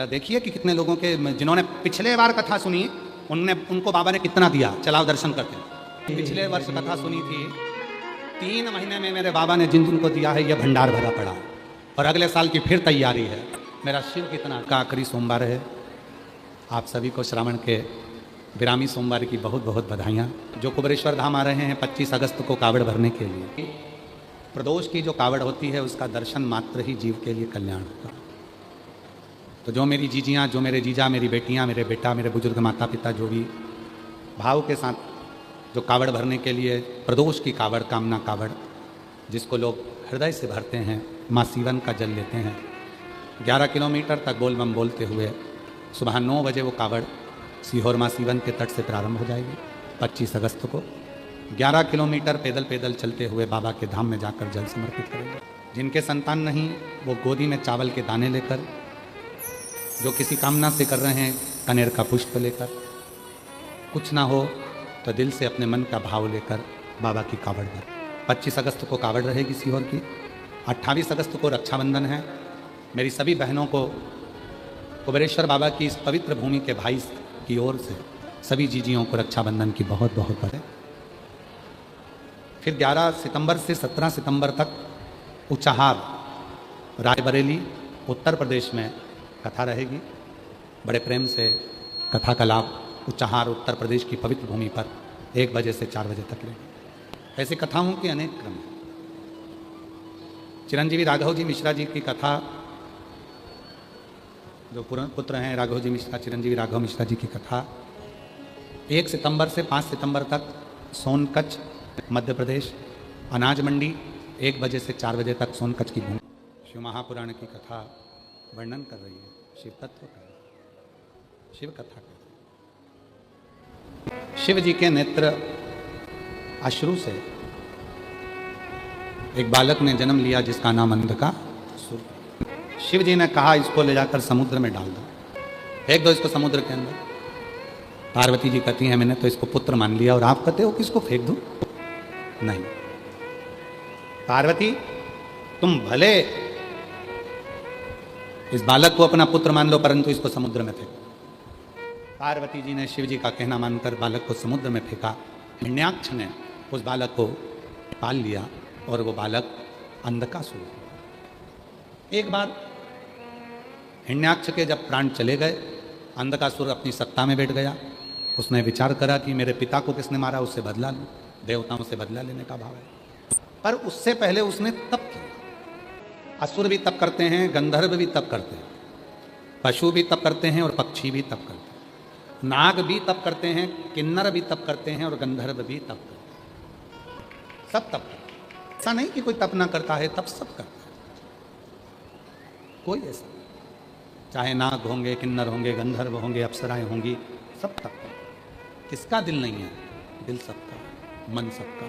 देखिए कि कितने लोगों के, जिन्होंने पिछले बार कथा सुनी उनको बाबा ने कितना दिया। चलाओ दर्शन करते हैं। पिछले वर्ष कथा सुनी थी, 3 महीने में मेरे बाबा ने जिन जिनको दिया है, यह भंडार भरा पड़ा और अगले साल की फिर तैयारी है। मेरा शिव कितना का आखिरी सोमवार है। आप सभी को श्रावण के विरामी सोमवार की बहुत बहुत बधाइयाँ। जो कुबेरेश्वर धाम आ रहे हैं 25 अगस्त को कावड़ भरने के लिए, प्रदोष की जो कावड़ होती है उसका दर्शन मात्र ही जीव के लिए कल्याण होगा। तो जो मेरी जीजियाँ, जो मेरे जीजा, मेरी बेटियाँ, मेरे बेटा, मेरे बुजुर्ग माता पिता, जो भी भाव के साथ जो कावड़ भरने के लिए, प्रदोष की कावड़, कामना कावड़, जिसको लोग हृदय से भरते हैं, माँ सीवन का जल लेते हैं, 11 किलोमीटर तक बोल बम बोलते हुए सुबह 9 बजे वो कावड़ सीहोर माँ सीवन के तट से प्रारंभ हो जाएगी। 25 अगस्त को 11 किलोमीटर पैदल पैदल चलते हुए बाबा के धाम में जाकर जल समर्पित करेंगे। जिनके संतान नहीं, वो गोदी में चावल के दाने लेकर, जो किसी कामना से कर रहे हैं कनेर का पुष्प लेकर, कुछ ना हो तो दिल से अपने मन का भाव लेकर बाबा की कावड़ भर। 25 अगस्त को कावड़ रहेगी सीहोर की। 28 अगस्त को रक्षाबंधन है। मेरी सभी बहनों को कुबेरेश्वर बाबा की इस पवित्र भूमि के भाई की ओर से सभी जीजियों को रक्षाबंधन की बहुत बहुत बधाई। फिर 11 सितंबर से 17 सितंबर तक उचाहार रायबरेली उत्तर प्रदेश में कथा रहेगी। बड़े प्रेम से कथा का लाभ उचाहार उत्तर प्रदेश की पवित्र भूमि पर 1 बजे से 4 बजे तक रहेगी। ऐसी कथाओं के अनेक क्रम हैं। चिरंजीवी राघव जी मिश्रा जी की कथा, जो पुत्र हैं राघव जी मिश्रा, चिरंजीवी राघव मिश्रा जी की कथा 1 सितंबर से 5 सितंबर तक सोनकच्छ मध्य प्रदेश, अनाज मंडी 1 बजे से 4 बजे तक सोनकच्छ की भूमि। शिव महापुराण की कथा वर्णन कर रही है, शिव तत्व का, शिव कथा कर रही है। शिव जी के नेत्र अश्रु से एक बालक ने जन्म लिया जिसका नाम अंधकासुर। शिव जी ने कहा इसको ले जाकर समुद्र में डाल दो, फेंक दो इसको समुद्र के अंदर। पार्वती जी कहती हैं मैंने तो इसको पुत्र मान लिया और आप कहते हो कि इसको फेंक दो। नहीं पार्वती, तुम भले इस बालक को अपना पुत्र मान लो परंतु इसको समुद्र में फेंको। पार्वती जी ने शिव जी का कहना मानकर बालक को समुद्र में फेंका। हिरण्याक्ष ने उस बालक को पाल लिया और वो बालक अंधकासुर। एक बार हिरण्याक्ष के जब प्राण चले गए, अंधकासुर अपनी सत्ता में बैठ गया। उसने विचार करा कि मेरे पिता को किसने मारा, उससे बदला लूं। देवताओं से बदला लेने का भाव है। पर उससे पहले उसने तप किया। असुर भी तप करते हैं, गंधर्व भी तप करते हैं, पशु भी तप करते हैं और पक्षी भी तप करते हैं, नाग भी तप करते हैं, किन्नर भी तप करते हैं और गंधर्व भी तप करते हैं। सब तप करते हैं। ऐसा नहीं कि कोई तप ना करता है, तप सब करते हैं। कोई ऐसा नहीं, चाहे नाग होंगे, किन्नर होंगे, गंधर्व होंगे, अप्सराएं होंगी, सब तप करते हैं। किसका दिल नहीं है? दिल सबका, मन सबका।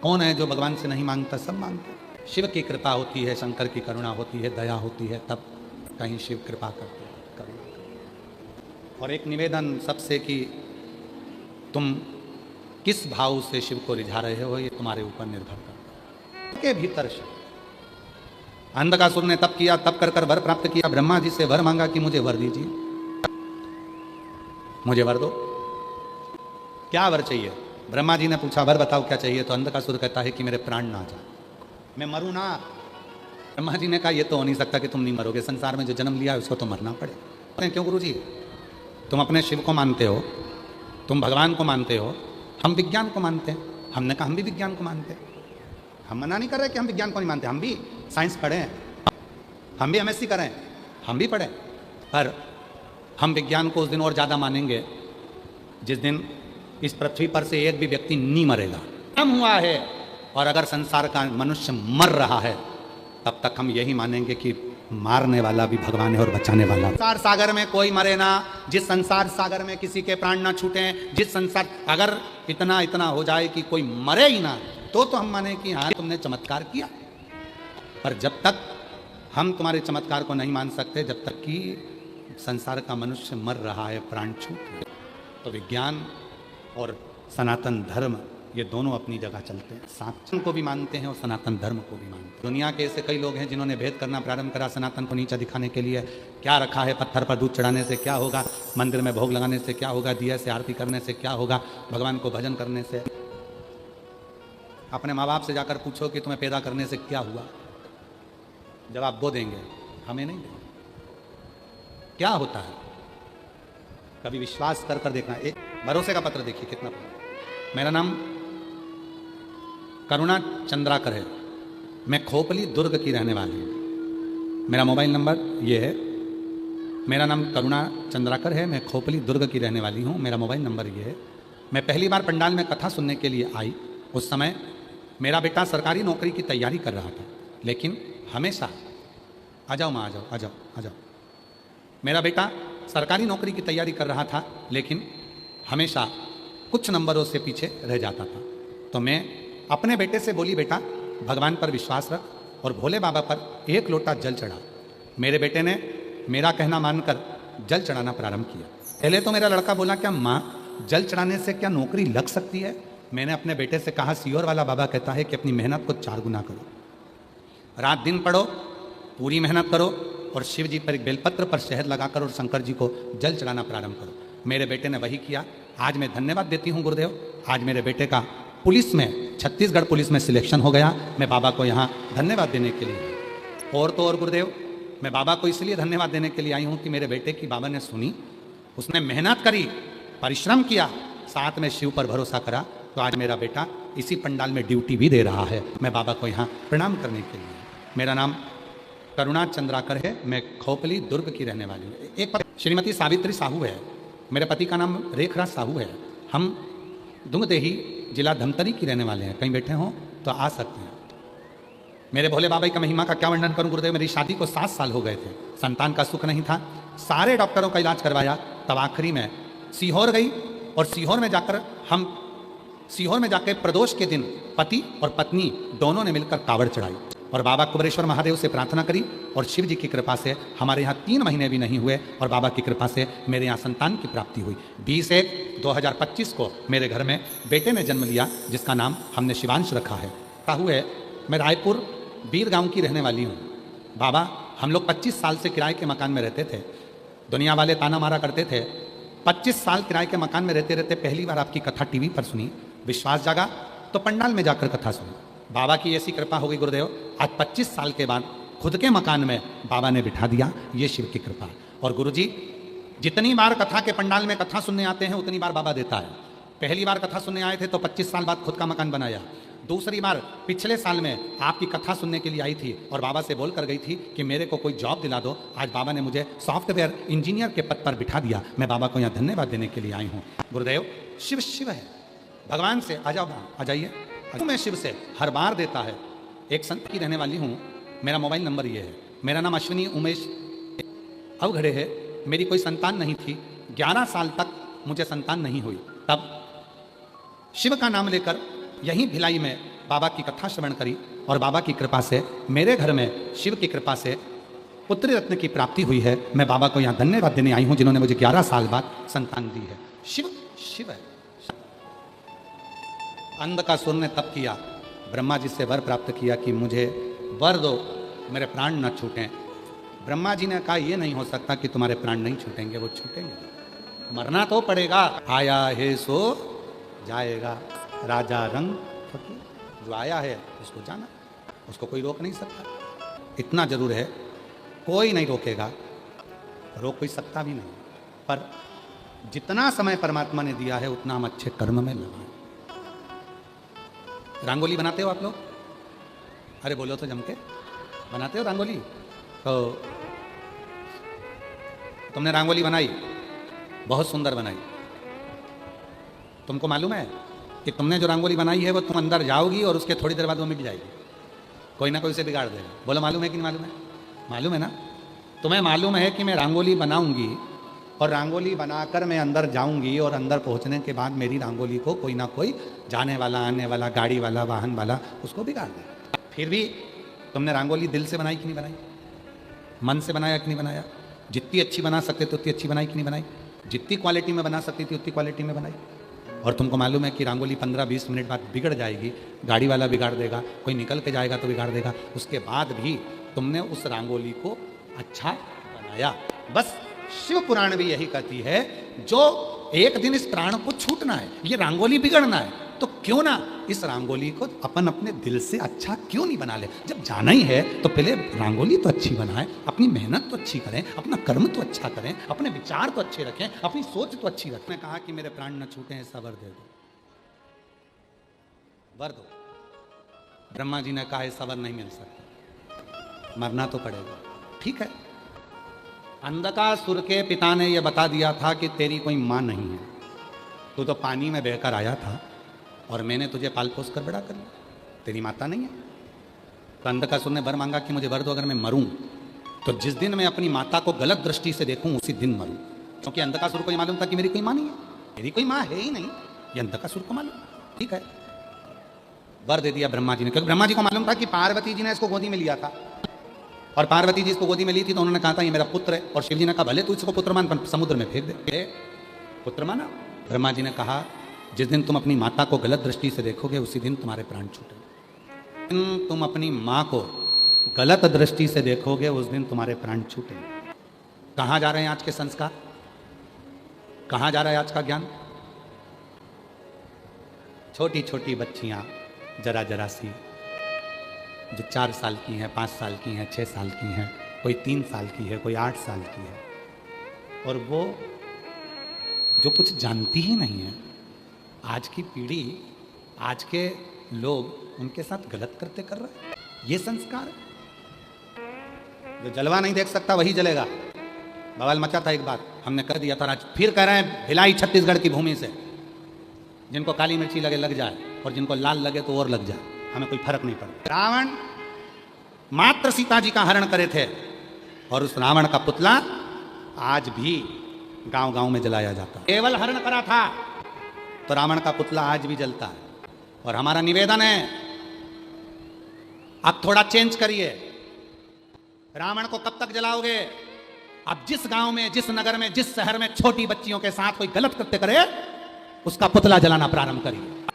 कौन है जो भगवान से नहीं मांगता? सब मांगते हैं। शिव की कृपा होती है, शंकर की करुणा होती है, दया होती है, तब कहीं शिव कृपा करते हैं, करुणा करते। और एक निवेदन सबसे कि तुम किस भाव से शिव को रिझा रहे हो, ये तुम्हारे ऊपर निर्भर करता है। के भीतर शिव। अंधकासुर ने तप किया, तप कर कर वर प्राप्त किया। ब्रह्मा जी से वर मांगा कि मुझे वर दीजिए, मुझे वर दो। क्या वर चाहिए? ब्रह्मा जी ने पूछा वर बताओ क्या चाहिए? तो अंधकासुर कहता है कि मेरे प्राण ना जाए, मैं मरूं ना। ब्रह्मा जी ने कहा ये तो हो नहीं सकता कि तुम नहीं मरोगे, संसार में जो जन्म लिया है उसको तो मरना पड़े। क्यों गुरु जी? तुम अपने शिव को मानते हो, तुम भगवान को मानते हो, हम विज्ञान को मानते हैं। हमने कहा हम भी विज्ञान को मानते हैं। हम मना नहीं कर रहे कि हम विज्ञान को नहीं मानते, हम भी साइंस पढ़े हैं, हम भी MSc करें, हम भी पढ़े। पर हम विज्ञान को उस दिन और ज़्यादा मानेंगे जिस दिन इस पृथ्वी पर से एक भी व्यक्ति नहीं मरेगा। कम हुआ है और अगर संसार का मनुष्य मर रहा है तब तक हम यही मानेंगे कि मारने वाला भी भगवान है और बचाने वाला। संसार सागर में कोई मरे ना, जिस संसार सागर में किसी के प्राण ना छूटे, जिस संसार अगर इतना इतना हो जाए कि कोई मरे ही ना, तो हम माने कि हाँ तुमने चमत्कार किया। पर जब तक हम तुम्हारे चमत्कार को नहीं मान सकते, जब तक कि संसार का मनुष्य मर रहा है प्राण छूट रहे। तो विज्ञान और सनातन धर्म ये दोनों अपनी जगह चलते हैं, सनातन को भी मानते हैं और सनातन धर्म को भी मानते हैं। दुनिया के ऐसे कई लोग हैं जिन्होंने भेद करना प्रारंभ करा सनातन को नीचा दिखाने के लिए। क्या रखा है पत्थर पर दूध चढ़ाने से क्या होगा, मंदिर में भोग लगाने से क्या होगा, दिया से आरती करने से क्या होगा, भगवान को भजन करने से। अपने माँ बाप से जाकर पूछो कि तुम्हें पैदा करने से क्या हुआ, जवाब वो देंगे, हमें नहीं देंगे। क्या होता है कभी विश्वास कर कर देखना। एक भरोसे का पत्र देखिए कितना। मेरा नाम करुणा चंद्राकर है, मैं खोपली दुर्ग की रहने वाली हूँ। मेरा मोबाइल नंबर ये है। मेरा नाम करुणा चंद्राकर है, मैं खोपली दुर्ग की रहने वाली हूँ। मेरा मोबाइल नंबर ये है। मैं पहली बार पंडाल में कथा सुनने के लिए आई, उस समय मेरा बेटा सरकारी नौकरी की तैयारी कर रहा था, लेकिन हमेशा आ जाओ माँ, आ जाओ आ जाओ आ जाओ। मेरा बेटा सरकारी नौकरी की तैयारी कर रहा था, लेकिन हमेशा कुछ नंबरों से पीछे रह जाता था। तो मैं अपने बेटे से बोली, बेटा भगवान पर विश्वास रख और भोले बाबा पर एक लोटा जल चढ़ा। मेरे बेटे ने मेरा कहना मानकर जल चढ़ाना प्रारंभ किया। पहले तो मेरा लड़का बोला, क्या माँ जल चढ़ाने से क्या नौकरी लग सकती है? मैंने अपने बेटे से कहा, सीहोर वाला बाबा कहता है कि अपनी मेहनत को 4 गुना करो, रात दिन पढ़ो, पूरी मेहनत करो और शिव जी पर एक बेलपत्र पर शहद लगाकर और शंकर जी को जल चढ़ाना प्रारंभ करो। मेरे बेटे ने वही किया। आज मैं धन्यवाद देती हूँ गुरुदेव, आज मेरे बेटे का पुलिस में, छत्तीसगढ़ पुलिस में सिलेक्शन हो गया। मैं बाबा को यहाँ धन्यवाद देने के लिए, और तो और गुरुदेव मैं बाबा को इसलिए धन्यवाद देने के लिए आई हूँ कि मेरे बेटे की बाबा ने सुनी, उसने मेहनत करी, परिश्रम किया, साथ में शिव पर भरोसा करा, तो आज मेरा बेटा इसी पंडाल में ड्यूटी भी दे रहा है। मैं बाबा को यहाँ प्रणाम करने के लिए। मेरा नाम करुणा चंद्राकर है, मैं खोपली दुर्ग की रहने वाली हूँ। एक श्रीमती सावित्री साहू है, मेरे पति का नाम रेखराज साहू है। हम दुंगदेही जिला धमतरी की रहने वाले हैं। कहीं बैठे हों तो आ सकते हैं। मेरे भोले बाबा का महिमा का क्या वर्णन करूं गुरुदेव। मेरी शादी को 7 साल हो गए थे, संतान का सुख नहीं था, सारे डॉक्टरों का इलाज करवाया, तब आखिरी में सीहोर गई और सीहोर में जाकर प्रदोष के दिन पति और पत्नी दोनों ने मिलकर कावड़ चढ़ाई और बाबा कुबरेश्वर महादेव से प्रार्थना करी और शिव जी की कृपा से हमारे यहाँ 3 महीने भी नहीं हुए और बाबा की कृपा से मेरे यहाँ संतान की प्राप्ति हुई। 20/1/2025 को मेरे घर में बेटे ने जन्म लिया, जिसका नाम हमने शिवांश रखा है। साहू है, मैं रायपुर बीर गांव की रहने वाली हूँ। बाबा हम लोग 25 साल से किराए के मकान में रहते थे। दुनिया वाले ताना मारा करते थे। 25 साल किराए के मकान में रहते रहते पहली बार आपकी कथा टीवी पर सुनी, विश्वास जागा तो पंडाल में जाकर कथा सुनी। बाबा की ऐसी कृपा हो गई गुरुदेव, आज 25 साल के बाद खुद के मकान में बाबा ने बिठा दिया। ये शिव की कृपा। और गुरुजी जितनी बार कथा के पंडाल में कथा सुनने आते हैं उतनी बार बाबा देता है। पहली बार कथा सुनने आए थे तो 25 साल बाद खुद का मकान बनाया। दूसरी बार पिछले साल में आपकी कथा सुनने के लिए आई थी और बाबा से बोल कर गई थी कि मेरे को कोई जॉब दिला दो। आज बाबा ने मुझे सॉफ्टवेयर इंजीनियर के पद पर बिठा दिया। मैं बाबा को यहाँ धन्यवाद देने के लिए आई हूँ। गुरुदेव शिव शिव है, भगवान से आ जाओ, आ जाइए। मैं शिव से हर बार देता है। एक संत की रहने वाली हूँ। मेरा मोबाइल नंबर ये है। मेरा नाम अश्विनी उमेश अवघड़े है। मेरी कोई संतान नहीं थी, 11 साल तक मुझे संतान नहीं हुई। तब शिव का नाम लेकर यहीं भिलाई में बाबा की कथा श्रवण करी और बाबा की कृपा से मेरे घर में शिव की कृपा से पुत्र रत्न की प्राप्ति हुई है। मैं बाबा को यहाँ धन्यवाद देने आई हूँ जिन्होंने मुझे 11 साल बाद संतान दी है। शिव शिव है। अंधकासुर ने तप किया, ब्रह्मा जी से वर प्राप्त किया कि मुझे वर दो, मेरे प्राण न छूटें। ब्रह्मा जी ने कहा यह नहीं हो सकता कि तुम्हारे प्राण नहीं छूटेंगे, वो छूटेंगे, मरना तो पड़ेगा। आया है सो जाएगा, राजा रंग फकीर। जो आया है उसको जाना, उसको कोई रोक नहीं सकता। इतना जरूर है, कोई नहीं रोकेगा, रोक कोई सकता भी नहीं। पर जितना समय परमात्मा ने दिया है उतना हम अच्छे कर्म में लगाएं। रंगोली बनाते हो आप लोग? अरे बोलो तो जम के, बनाते हो रंगोली? तो तुमने रंगोली बनाई, बहुत सुंदर बनाई। तुमको मालूम है कि तुमने जो रंगोली बनाई है वो तुम अंदर जाओगी और उसके थोड़ी देर बाद वो मिट जाएगी। कोई ना कोई उसे बिगाड़ देगा। बोलो मालूम है कि नहीं मालूम है? मालूम है ना? तुम्हें मालूम है कि मैं रंगोली बनाऊंगी और रंगोली बनाकर मैं अंदर जाऊंगी और अंदर पहुंचने के बाद मेरी रंगोली को कोई ना कोई जाने वाला, आने वाला, गाड़ी वाला, वाहन वाला उसको बिगाड़ दे। फिर भी तुमने रंगोली दिल से बनाई कि नहीं बनाई? मन से बनाया कि नहीं बनाया? जितनी अच्छी बना सकते थे उतनी अच्छी बनाई कि नहीं बनाई? जितनी क्वालिटी में बना सकती थी उतनी क्वालिटी में बनाई। और तुमको मालूम है कि रंगोली 15-20 मिनट बाद बिगड़ जाएगी, गाड़ी वाला बिगाड़ देगा, कोई निकल के जाएगा तो बिगाड़ देगा, उसके बाद भी तुमने उस रंगोली को अच्छा बनाया। बस शिव पुराण भी यही कहती है, जो एक दिन इस प्राण को छूटना है, ये रंगोली बिगड़ना है, तो क्यों ना इस रंगोली को अपन अपने दिल से अच्छा क्यों नहीं बना ले? जब जाना ही है तो पहले रंगोली तो अच्छी बनाएं, अपनी मेहनत तो अच्छी करें, अपना कर्म तो अच्छा करें, अपने विचार तो अच्छे रखें, अपनी सोच तो अच्छी रखें। कहा कि मेरे प्राण न छूटे, ऐसा वर दे दो, वर दो। ब्रह्मा जी ने कहा ऐसा वर नहीं मिल सकता, मरना तो पड़ेगा। ठीक है, अंधकासुर के पिता ने यह बता दिया था कि तेरी कोई मां नहीं है, तू तो पानी में बहकर आया था और मैंने तुझे पाल पोस कर बड़ा कर लिया, तेरी माता नहीं है। तो अंधकासुर ने वर मांगा कि मुझे वर दो, अगर मैं मरूं तो जिस दिन मैं अपनी माता को गलत दृष्टि से देखूं उसी दिन मरूं। क्योंकि अंधकासुर को यह मालूम था कि मेरी कोई मां नहीं है, मेरी कोई मां है ही नहीं, ये अंधकासुर को मालूम। ठीक है, वर दे दिया ब्रह्मा जी ने, क्योंकि ब्रह्मा जी को मालूम था कि पार्वती जी ने इसको गोदी में लिया था, और पार्वती जी इसको गोदी में ली थी तो उन्होंने कहा था ये मेरा पुत्र है, और शिव जी ने कहा भले तू इसको पुत्र मान, समुद्र में फेंक दे, पुत्र माना। ब्रह्मा जी ने कहा जिस दिन तुम अपनी माता को गलत दृष्टि से देखोगे उसी दिन तुम्हारे प्राण छूटेंगे। तुम अपनी माँ को गलत दृष्टि से देखोगे उस दिन तुम्हारे प्राण छूटेंगे। कहाँ जा रहे हैं आज के संस्कार, कहाँ जा रहा है आज का ज्ञान? छोटी छोटी बच्चियाँ जरा जरा सी, जो 4 साल की हैं, 5 साल की हैं, 6 साल की हैं, कोई 3 साल की है, कोई 8 साल की है, और वो जो कुछ जानती ही नहीं है। आज की पीढ़ी, आज के लोग उनके साथ गलत करते कर रहे हैं। ये संस्कार, जो जलवा नहीं देख सकता वही जलेगा। बवाल मचा था एक बात, हमने कर दिया था, आज फिर कह रहे हैं भिलाई छत्तीसगढ़ की भूमि से जिनको काली मिर्ची लगे लग जाए, और जिनको लाल लगे तो और लग जाए, हमें कोई फर्क नहीं पड़ता। रावण मात्र सीता जी का हरण करे थे, और उस रावण का पुतला आज भी गांव गांव में जलाया जाता है। केवल हरण करा था तो रावण का पुतला आज भी जलता है। और हमारा निवेदन है, अब थोड़ा चेंज करिए। रावण को कब तक जलाओगे? अब जिस गांव में, जिस नगर में, जिस शहर में छोटी बच्चियों के साथ कोई गलत कृत्य करे, उसका पुतला जलाना प्रारंभ करिए।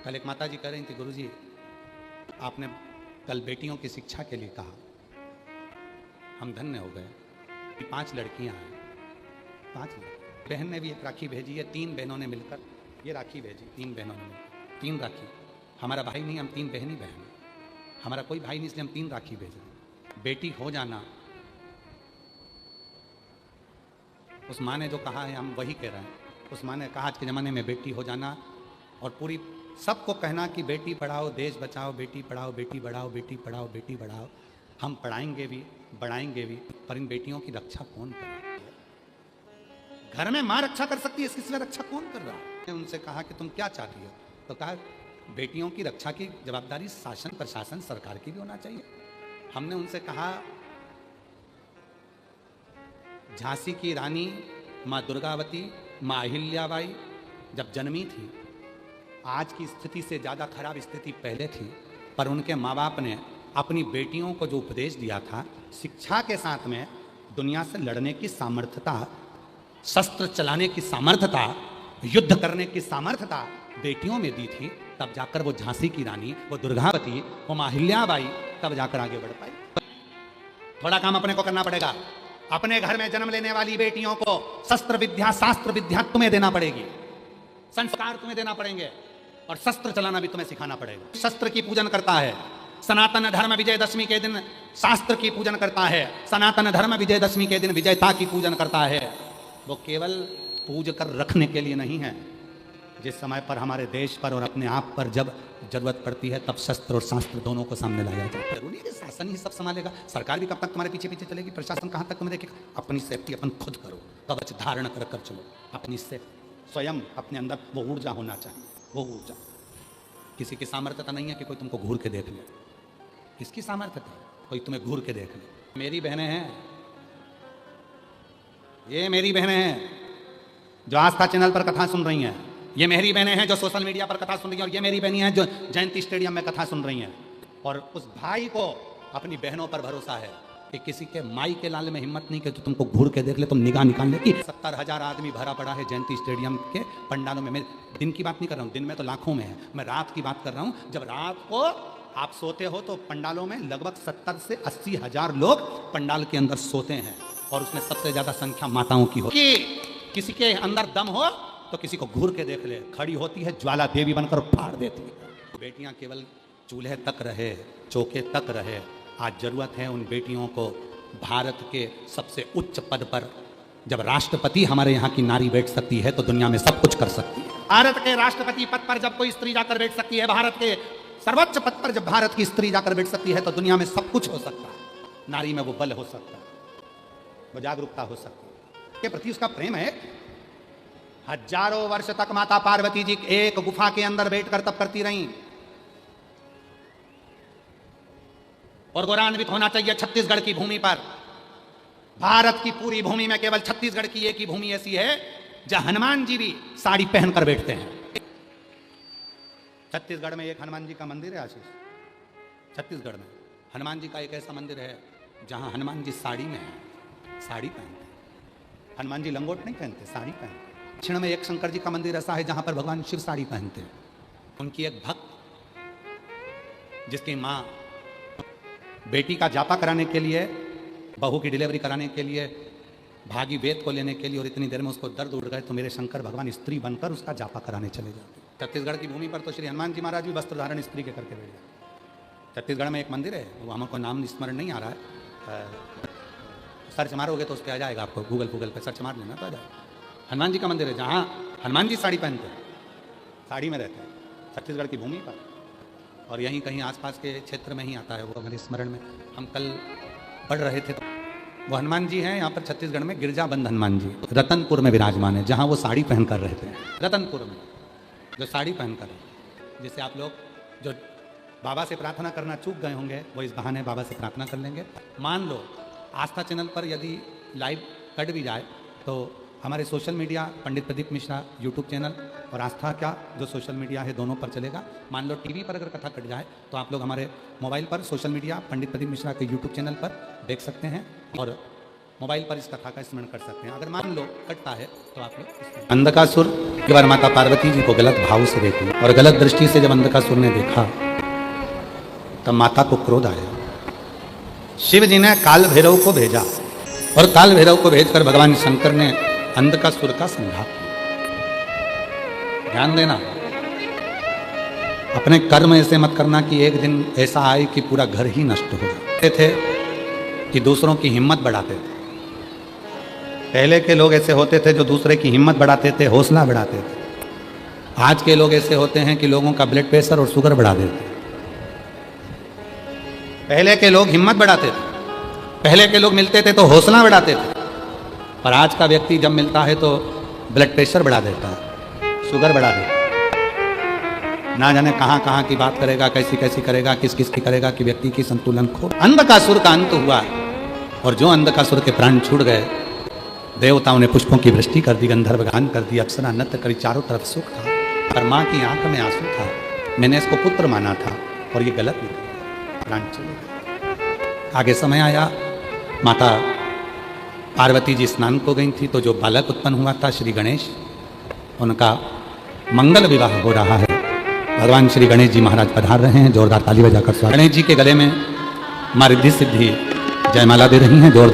कल एक माता जी कह रही थी, गुरुजी आपने कल बेटियों की शिक्षा के लिए कहा, हम धन्य हो गए। 5 लड़कियां हैं, 5 बहन ने भी एक राखी भेजी है, 3 बहनों ने मिलकर ये राखी भेजी, 3 बहनों ने मिलकर 3 राखी। हमारा भाई नहीं, हम 3 बहन ही बहन, हमारा कोई भाई नहीं, इसलिए हम 3 राखी भेजे। बेटी हो जाना, उस माँ ने जो कहा है हम वही कह रहे हैं। उस माँ ने कहा आज के ज़माने में बेटी हो जाना, और पूरी सबको कहना कि बेटी पढ़ाओ देश बचाओ, बेटी पढ़ाओ बेटी बढ़ाओ, बेटी पढ़ाओ बेटी बढ़ाओ। हम पढ़ाएंगे भी बढ़ाएंगे भी, पर इन बेटियों की रक्षा कौन करेगा? घर में माँ रक्षा कर सकती है, इसकी सिवा रक्षा कौन कर रहा है? उनसे कहा कि तुम क्या चाहती हो, तो कहा बेटियों की रक्षा की जवाबदारी शासन प्रशासन सरकार की भी होना चाहिए। हमने उनसे कहा झांसी की रानी माँ दुर्गावती, माँ अहिल्याबाई जब जन्मी थी, आज की स्थिति से ज़्यादा खराब स्थिति पहले थी, पर उनके माँ बाप ने अपनी बेटियों को जो उपदेश दिया था, शिक्षा के साथ में दुनिया से लड़ने की सामर्थ्यता, शस्त्र चलाने की सामर्थ्यता, युद्ध करने की सामर्थ्यता बेटियों में दी थी, तब जाकर वो झांसी की रानी, वो दुर्गावती, वो माँ अहिल्याबाई तब जाकर आगे बढ़ पाई। थोड़ा काम अपने को करना पड़ेगा। अपने घर में जन्म लेने वाली बेटियों को शस्त्र विद्या, शास्त्र विद्या तुम्हें देना पड़ेगी, संस्कार तुम्हें देना पड़ेंगे, और शस्त्र चलाना भी तुम्हें सिखाना पड़ेगा। शस्त्र की पूजन करता है, सनातन धर्म विजयदशमी के दिन शास्त्र की पूजन करता है, सनातन धर्म विजयदशमी के दिन विजयता की पूजन करता है। वो केवल पूज कर रखने के लिए नहीं है। जिस समय पर हमारे देश पर और अपने आप पर जब जरूरत पड़ती है, तब शस्त्र और शास्त्र दोनों को सामने लाया जाता है। जरूरी है कि शासन ही सब संभालेगा, सरकार भी कब तक तुम्हारे पीछे पीछे चलेगी, प्रशासन कहाँ तक तुम्हें देखेगा? अपनी सेफ्टी अपन खुद करो, कवच धारण कर कर चलो। अपनी सेफ्टी स्वयं अपने अंदर वो ऊर्जा होना चाहिए, वो ऊर्जा। किसी की सामर्थ्यता नहीं है कि कोई तुमको घूर के देख ले। किसकी सामर्थ्यता? कोई तुम्हें घूर के देख ले। मेरी बहनें हैं, ये मेरी बहनें हैं जो आस्था चैनल पर कथा सुन रही हैं, ये मेरी बहनें हैं जो सोशल मीडिया पर कथा सुन रही हैं, और ये मेरी बहनें हैं जो जयंती स्टेडियम में कथा सुन रही हैं। और उस भाई को अपनी बहनों पर भरोसा है कि किसी के माई के लाल में हिम्मत नहीं कि तो तुमको घूर के देख ले, तुम निगाह निकाल ले कि 70,000 आदमी भरा पड़ा है जयंती स्टेडियम के पंडालों में। मैं दिन की बात नहीं कर रहा हूँ, दिन में तो लाखों में है, मैं रात की बात कर रहा हूँ। जब रात को आप सोते हो तो पंडालों में लगभग 70 से 80 हजार लोग पंडाल के अंदर सोते हैं, और उसमें सबसे ज्यादा संख्या माताओं की हो। कि किसी के अंदर दम हो तो किसी को घूर के देख ले, खड़ी होती है ज्वाला देवी बनकर फाड़ देती है। बेटियां केवल चूल्हे तक रहे, चौके तक रहे। आज जरूरत है उन बेटियों को भारत के सबसे उच्च पद पर, जब राष्ट्रपति हमारे यहाँ की नारी बैठ सकती है तो दुनिया में सब कुछ कर सकती है। भारत के राष्ट्रपति पद पर जब कोई स्त्री जाकर बैठ सकती है, भारत के सर्वोच्च पद पर जब भारत की स्त्री जाकर बैठ सकती है तो दुनिया में सब कुछ हो सकता है। नारी में वो बल हो सकता है, वो जागरूकता हो सकती है, के प्रति उसका प्रेम है। हजारों वर्ष तक माता पार्वती जी एक गुफा के अंदर बैठकर तप करती रहीं, और गौरवान्वित होना चाहिए छत्तीसगढ़ की भूमि पर। भारत की पूरी भूमि में केवल छत्तीसगढ़ की एक ही भूमि ऐसी है जहां हनुमान जी भी साड़ी पहनकर बैठते हैं। छत्तीसगढ़ में एक हनुमान जी का मंदिर है आशीष। छत्तीसगढ़ में हनुमान जी का एक ऐसा मंदिर है जहां हनुमान जी साड़ी में है, साड़ी पहनते हैं। हनुमान जी लंगोट नहीं पहनते, साड़ी पहनते हैं। दक्षिण में एक शंकर जी का मंदिर ऐसा है जहां पर भगवान शिव साड़ी पहनते हैं। उनकी एक भक्त जिसकी माँ बेटी का जापा कराने के लिए, बहू की डिलीवरी कराने के लिए भागी वेद को लेने के लिए, और इतनी देर में उसको दर्द उड़ गए तो मेरे शंकर भगवान स्त्री बनकर उसका जापा कराने चले जाते। छत्तीसगढ़ की भूमि पर तो श्री हनुमान जी महाराज भी वस्त्र धारण स्त्री के करके बैठ गए। छत्तीसगढ़ में एक मंदिर है, वो हमको नाम स्मरण नहीं आ रहा है, सर्च मारोगे तो उस पर आ जाएगा, आपको गूगल पे सर्च मार लेना तो आ जाएगा। हनुमान जी का मंदिर है जहाँ हनुमान जी साड़ी पहनते हैं, साड़ी में रहते हैं, छत्तीसगढ़ की भूमि पर। और यहीं कहीं आसपास के क्षेत्र में ही आता है वो, हमारे स्मरण में हम कल पढ़ रहे थे। वो हनुमान जी हैं यहाँ पर छत्तीसगढ़ में, गिरजाबंद हनुमान जी रतनपुर में विराजमान है, जहाँ वो साड़ी पहनकर रहते हैं। रतनपुर में जो साड़ी पहनकर, जिससे आप लोग जो बाबा से प्रार्थना करना चूक गए होंगे वो इस बहाने बाबा से प्रार्थना कर लेंगे। मान लो आस्था चैनल पर यदि लाइव कट भी जाए तो हमारे सोशल मीडिया पंडित प्रदीप मिश्रा यूट्यूब चैनल और आस्था का जो सोशल मीडिया है दोनों पर चलेगा। मान लो टीवी पर अगर कथा कट जाए तो आप लोग हमारे मोबाइल पर सोशल मीडिया पंडित प्रदीप मिश्रा के यूट्यूब चैनल पर देख सकते हैं और मोबाइल पर इस कथा का स्मरण कर सकते हैं। अगर मान लो कटता है तो आप लोग अंधकासुर एक बार माता पार्वती जी को गलत भाव से देखी, और गलत दृष्टि से जब अंधकासुर ने देखा तब माता को क्रोध आया। शिव जी ने काल भैरव को भेजा, और काल भैरव को भेजकर भगवान शंकर ने अंधकासुर का संहार किया। ध्यान देना, अपने कर्म ऐसे मत करना कि एक दिन ऐसा आए कि पूरा घर ही नष्ट हो जाए। थे कि दूसरों की हिम्मत बढ़ाते थे। पहले के लोग ऐसे होते थे जो दूसरे की हिम्मत बढ़ाते थे, हौसला बढ़ाते थे। आज के लोग ऐसे होते हैं कि लोगों का ब्लड प्रेशर और शुगर बढ़ा देते। पहले के लोग हिम्मत बढ़ाते थे, पहले के लोग मिलते थे तो हौसला बढ़ाते थे, पर आज का व्यक्ति जब मिलता है तो ब्लड प्रेशर बढ़ा देता है, शुगर बढ़ा देता है, ना जाने कहाँ कहाँ की बात करेगा, कैसी कैसी करेगा, किस किस की करेगा कि व्यक्ति की संतुलन खो। अंधकासुर का अंत हुआ, और जो अंधकासुर के प्राण छूट गए, देवताओं ने पुष्पों की वृष्टि कर दी, गंधर्व गान कर दी, अप्सरा नृत्य करी, चारों तरफ सुख था, पर माँ की आंख में आंसू था। मैंने इसको पुत्र माना था और ये गलत निकला, प्राण चले गए। आगे समय आया, माता पार्वती जी स्नान को गई थी, तो जो बालक उत्पन्न हुआ था श्री गणेश, उनका मंगल विवाह हो रहा है। भगवान श्री गणेश जी महाराज पधार रहे हैं, जोरदार ताली बजाकर स्वागत। गणेश जी के गले में माँ रिद्धि सिद्धि जयमाला दे रही हैं, जोरदार।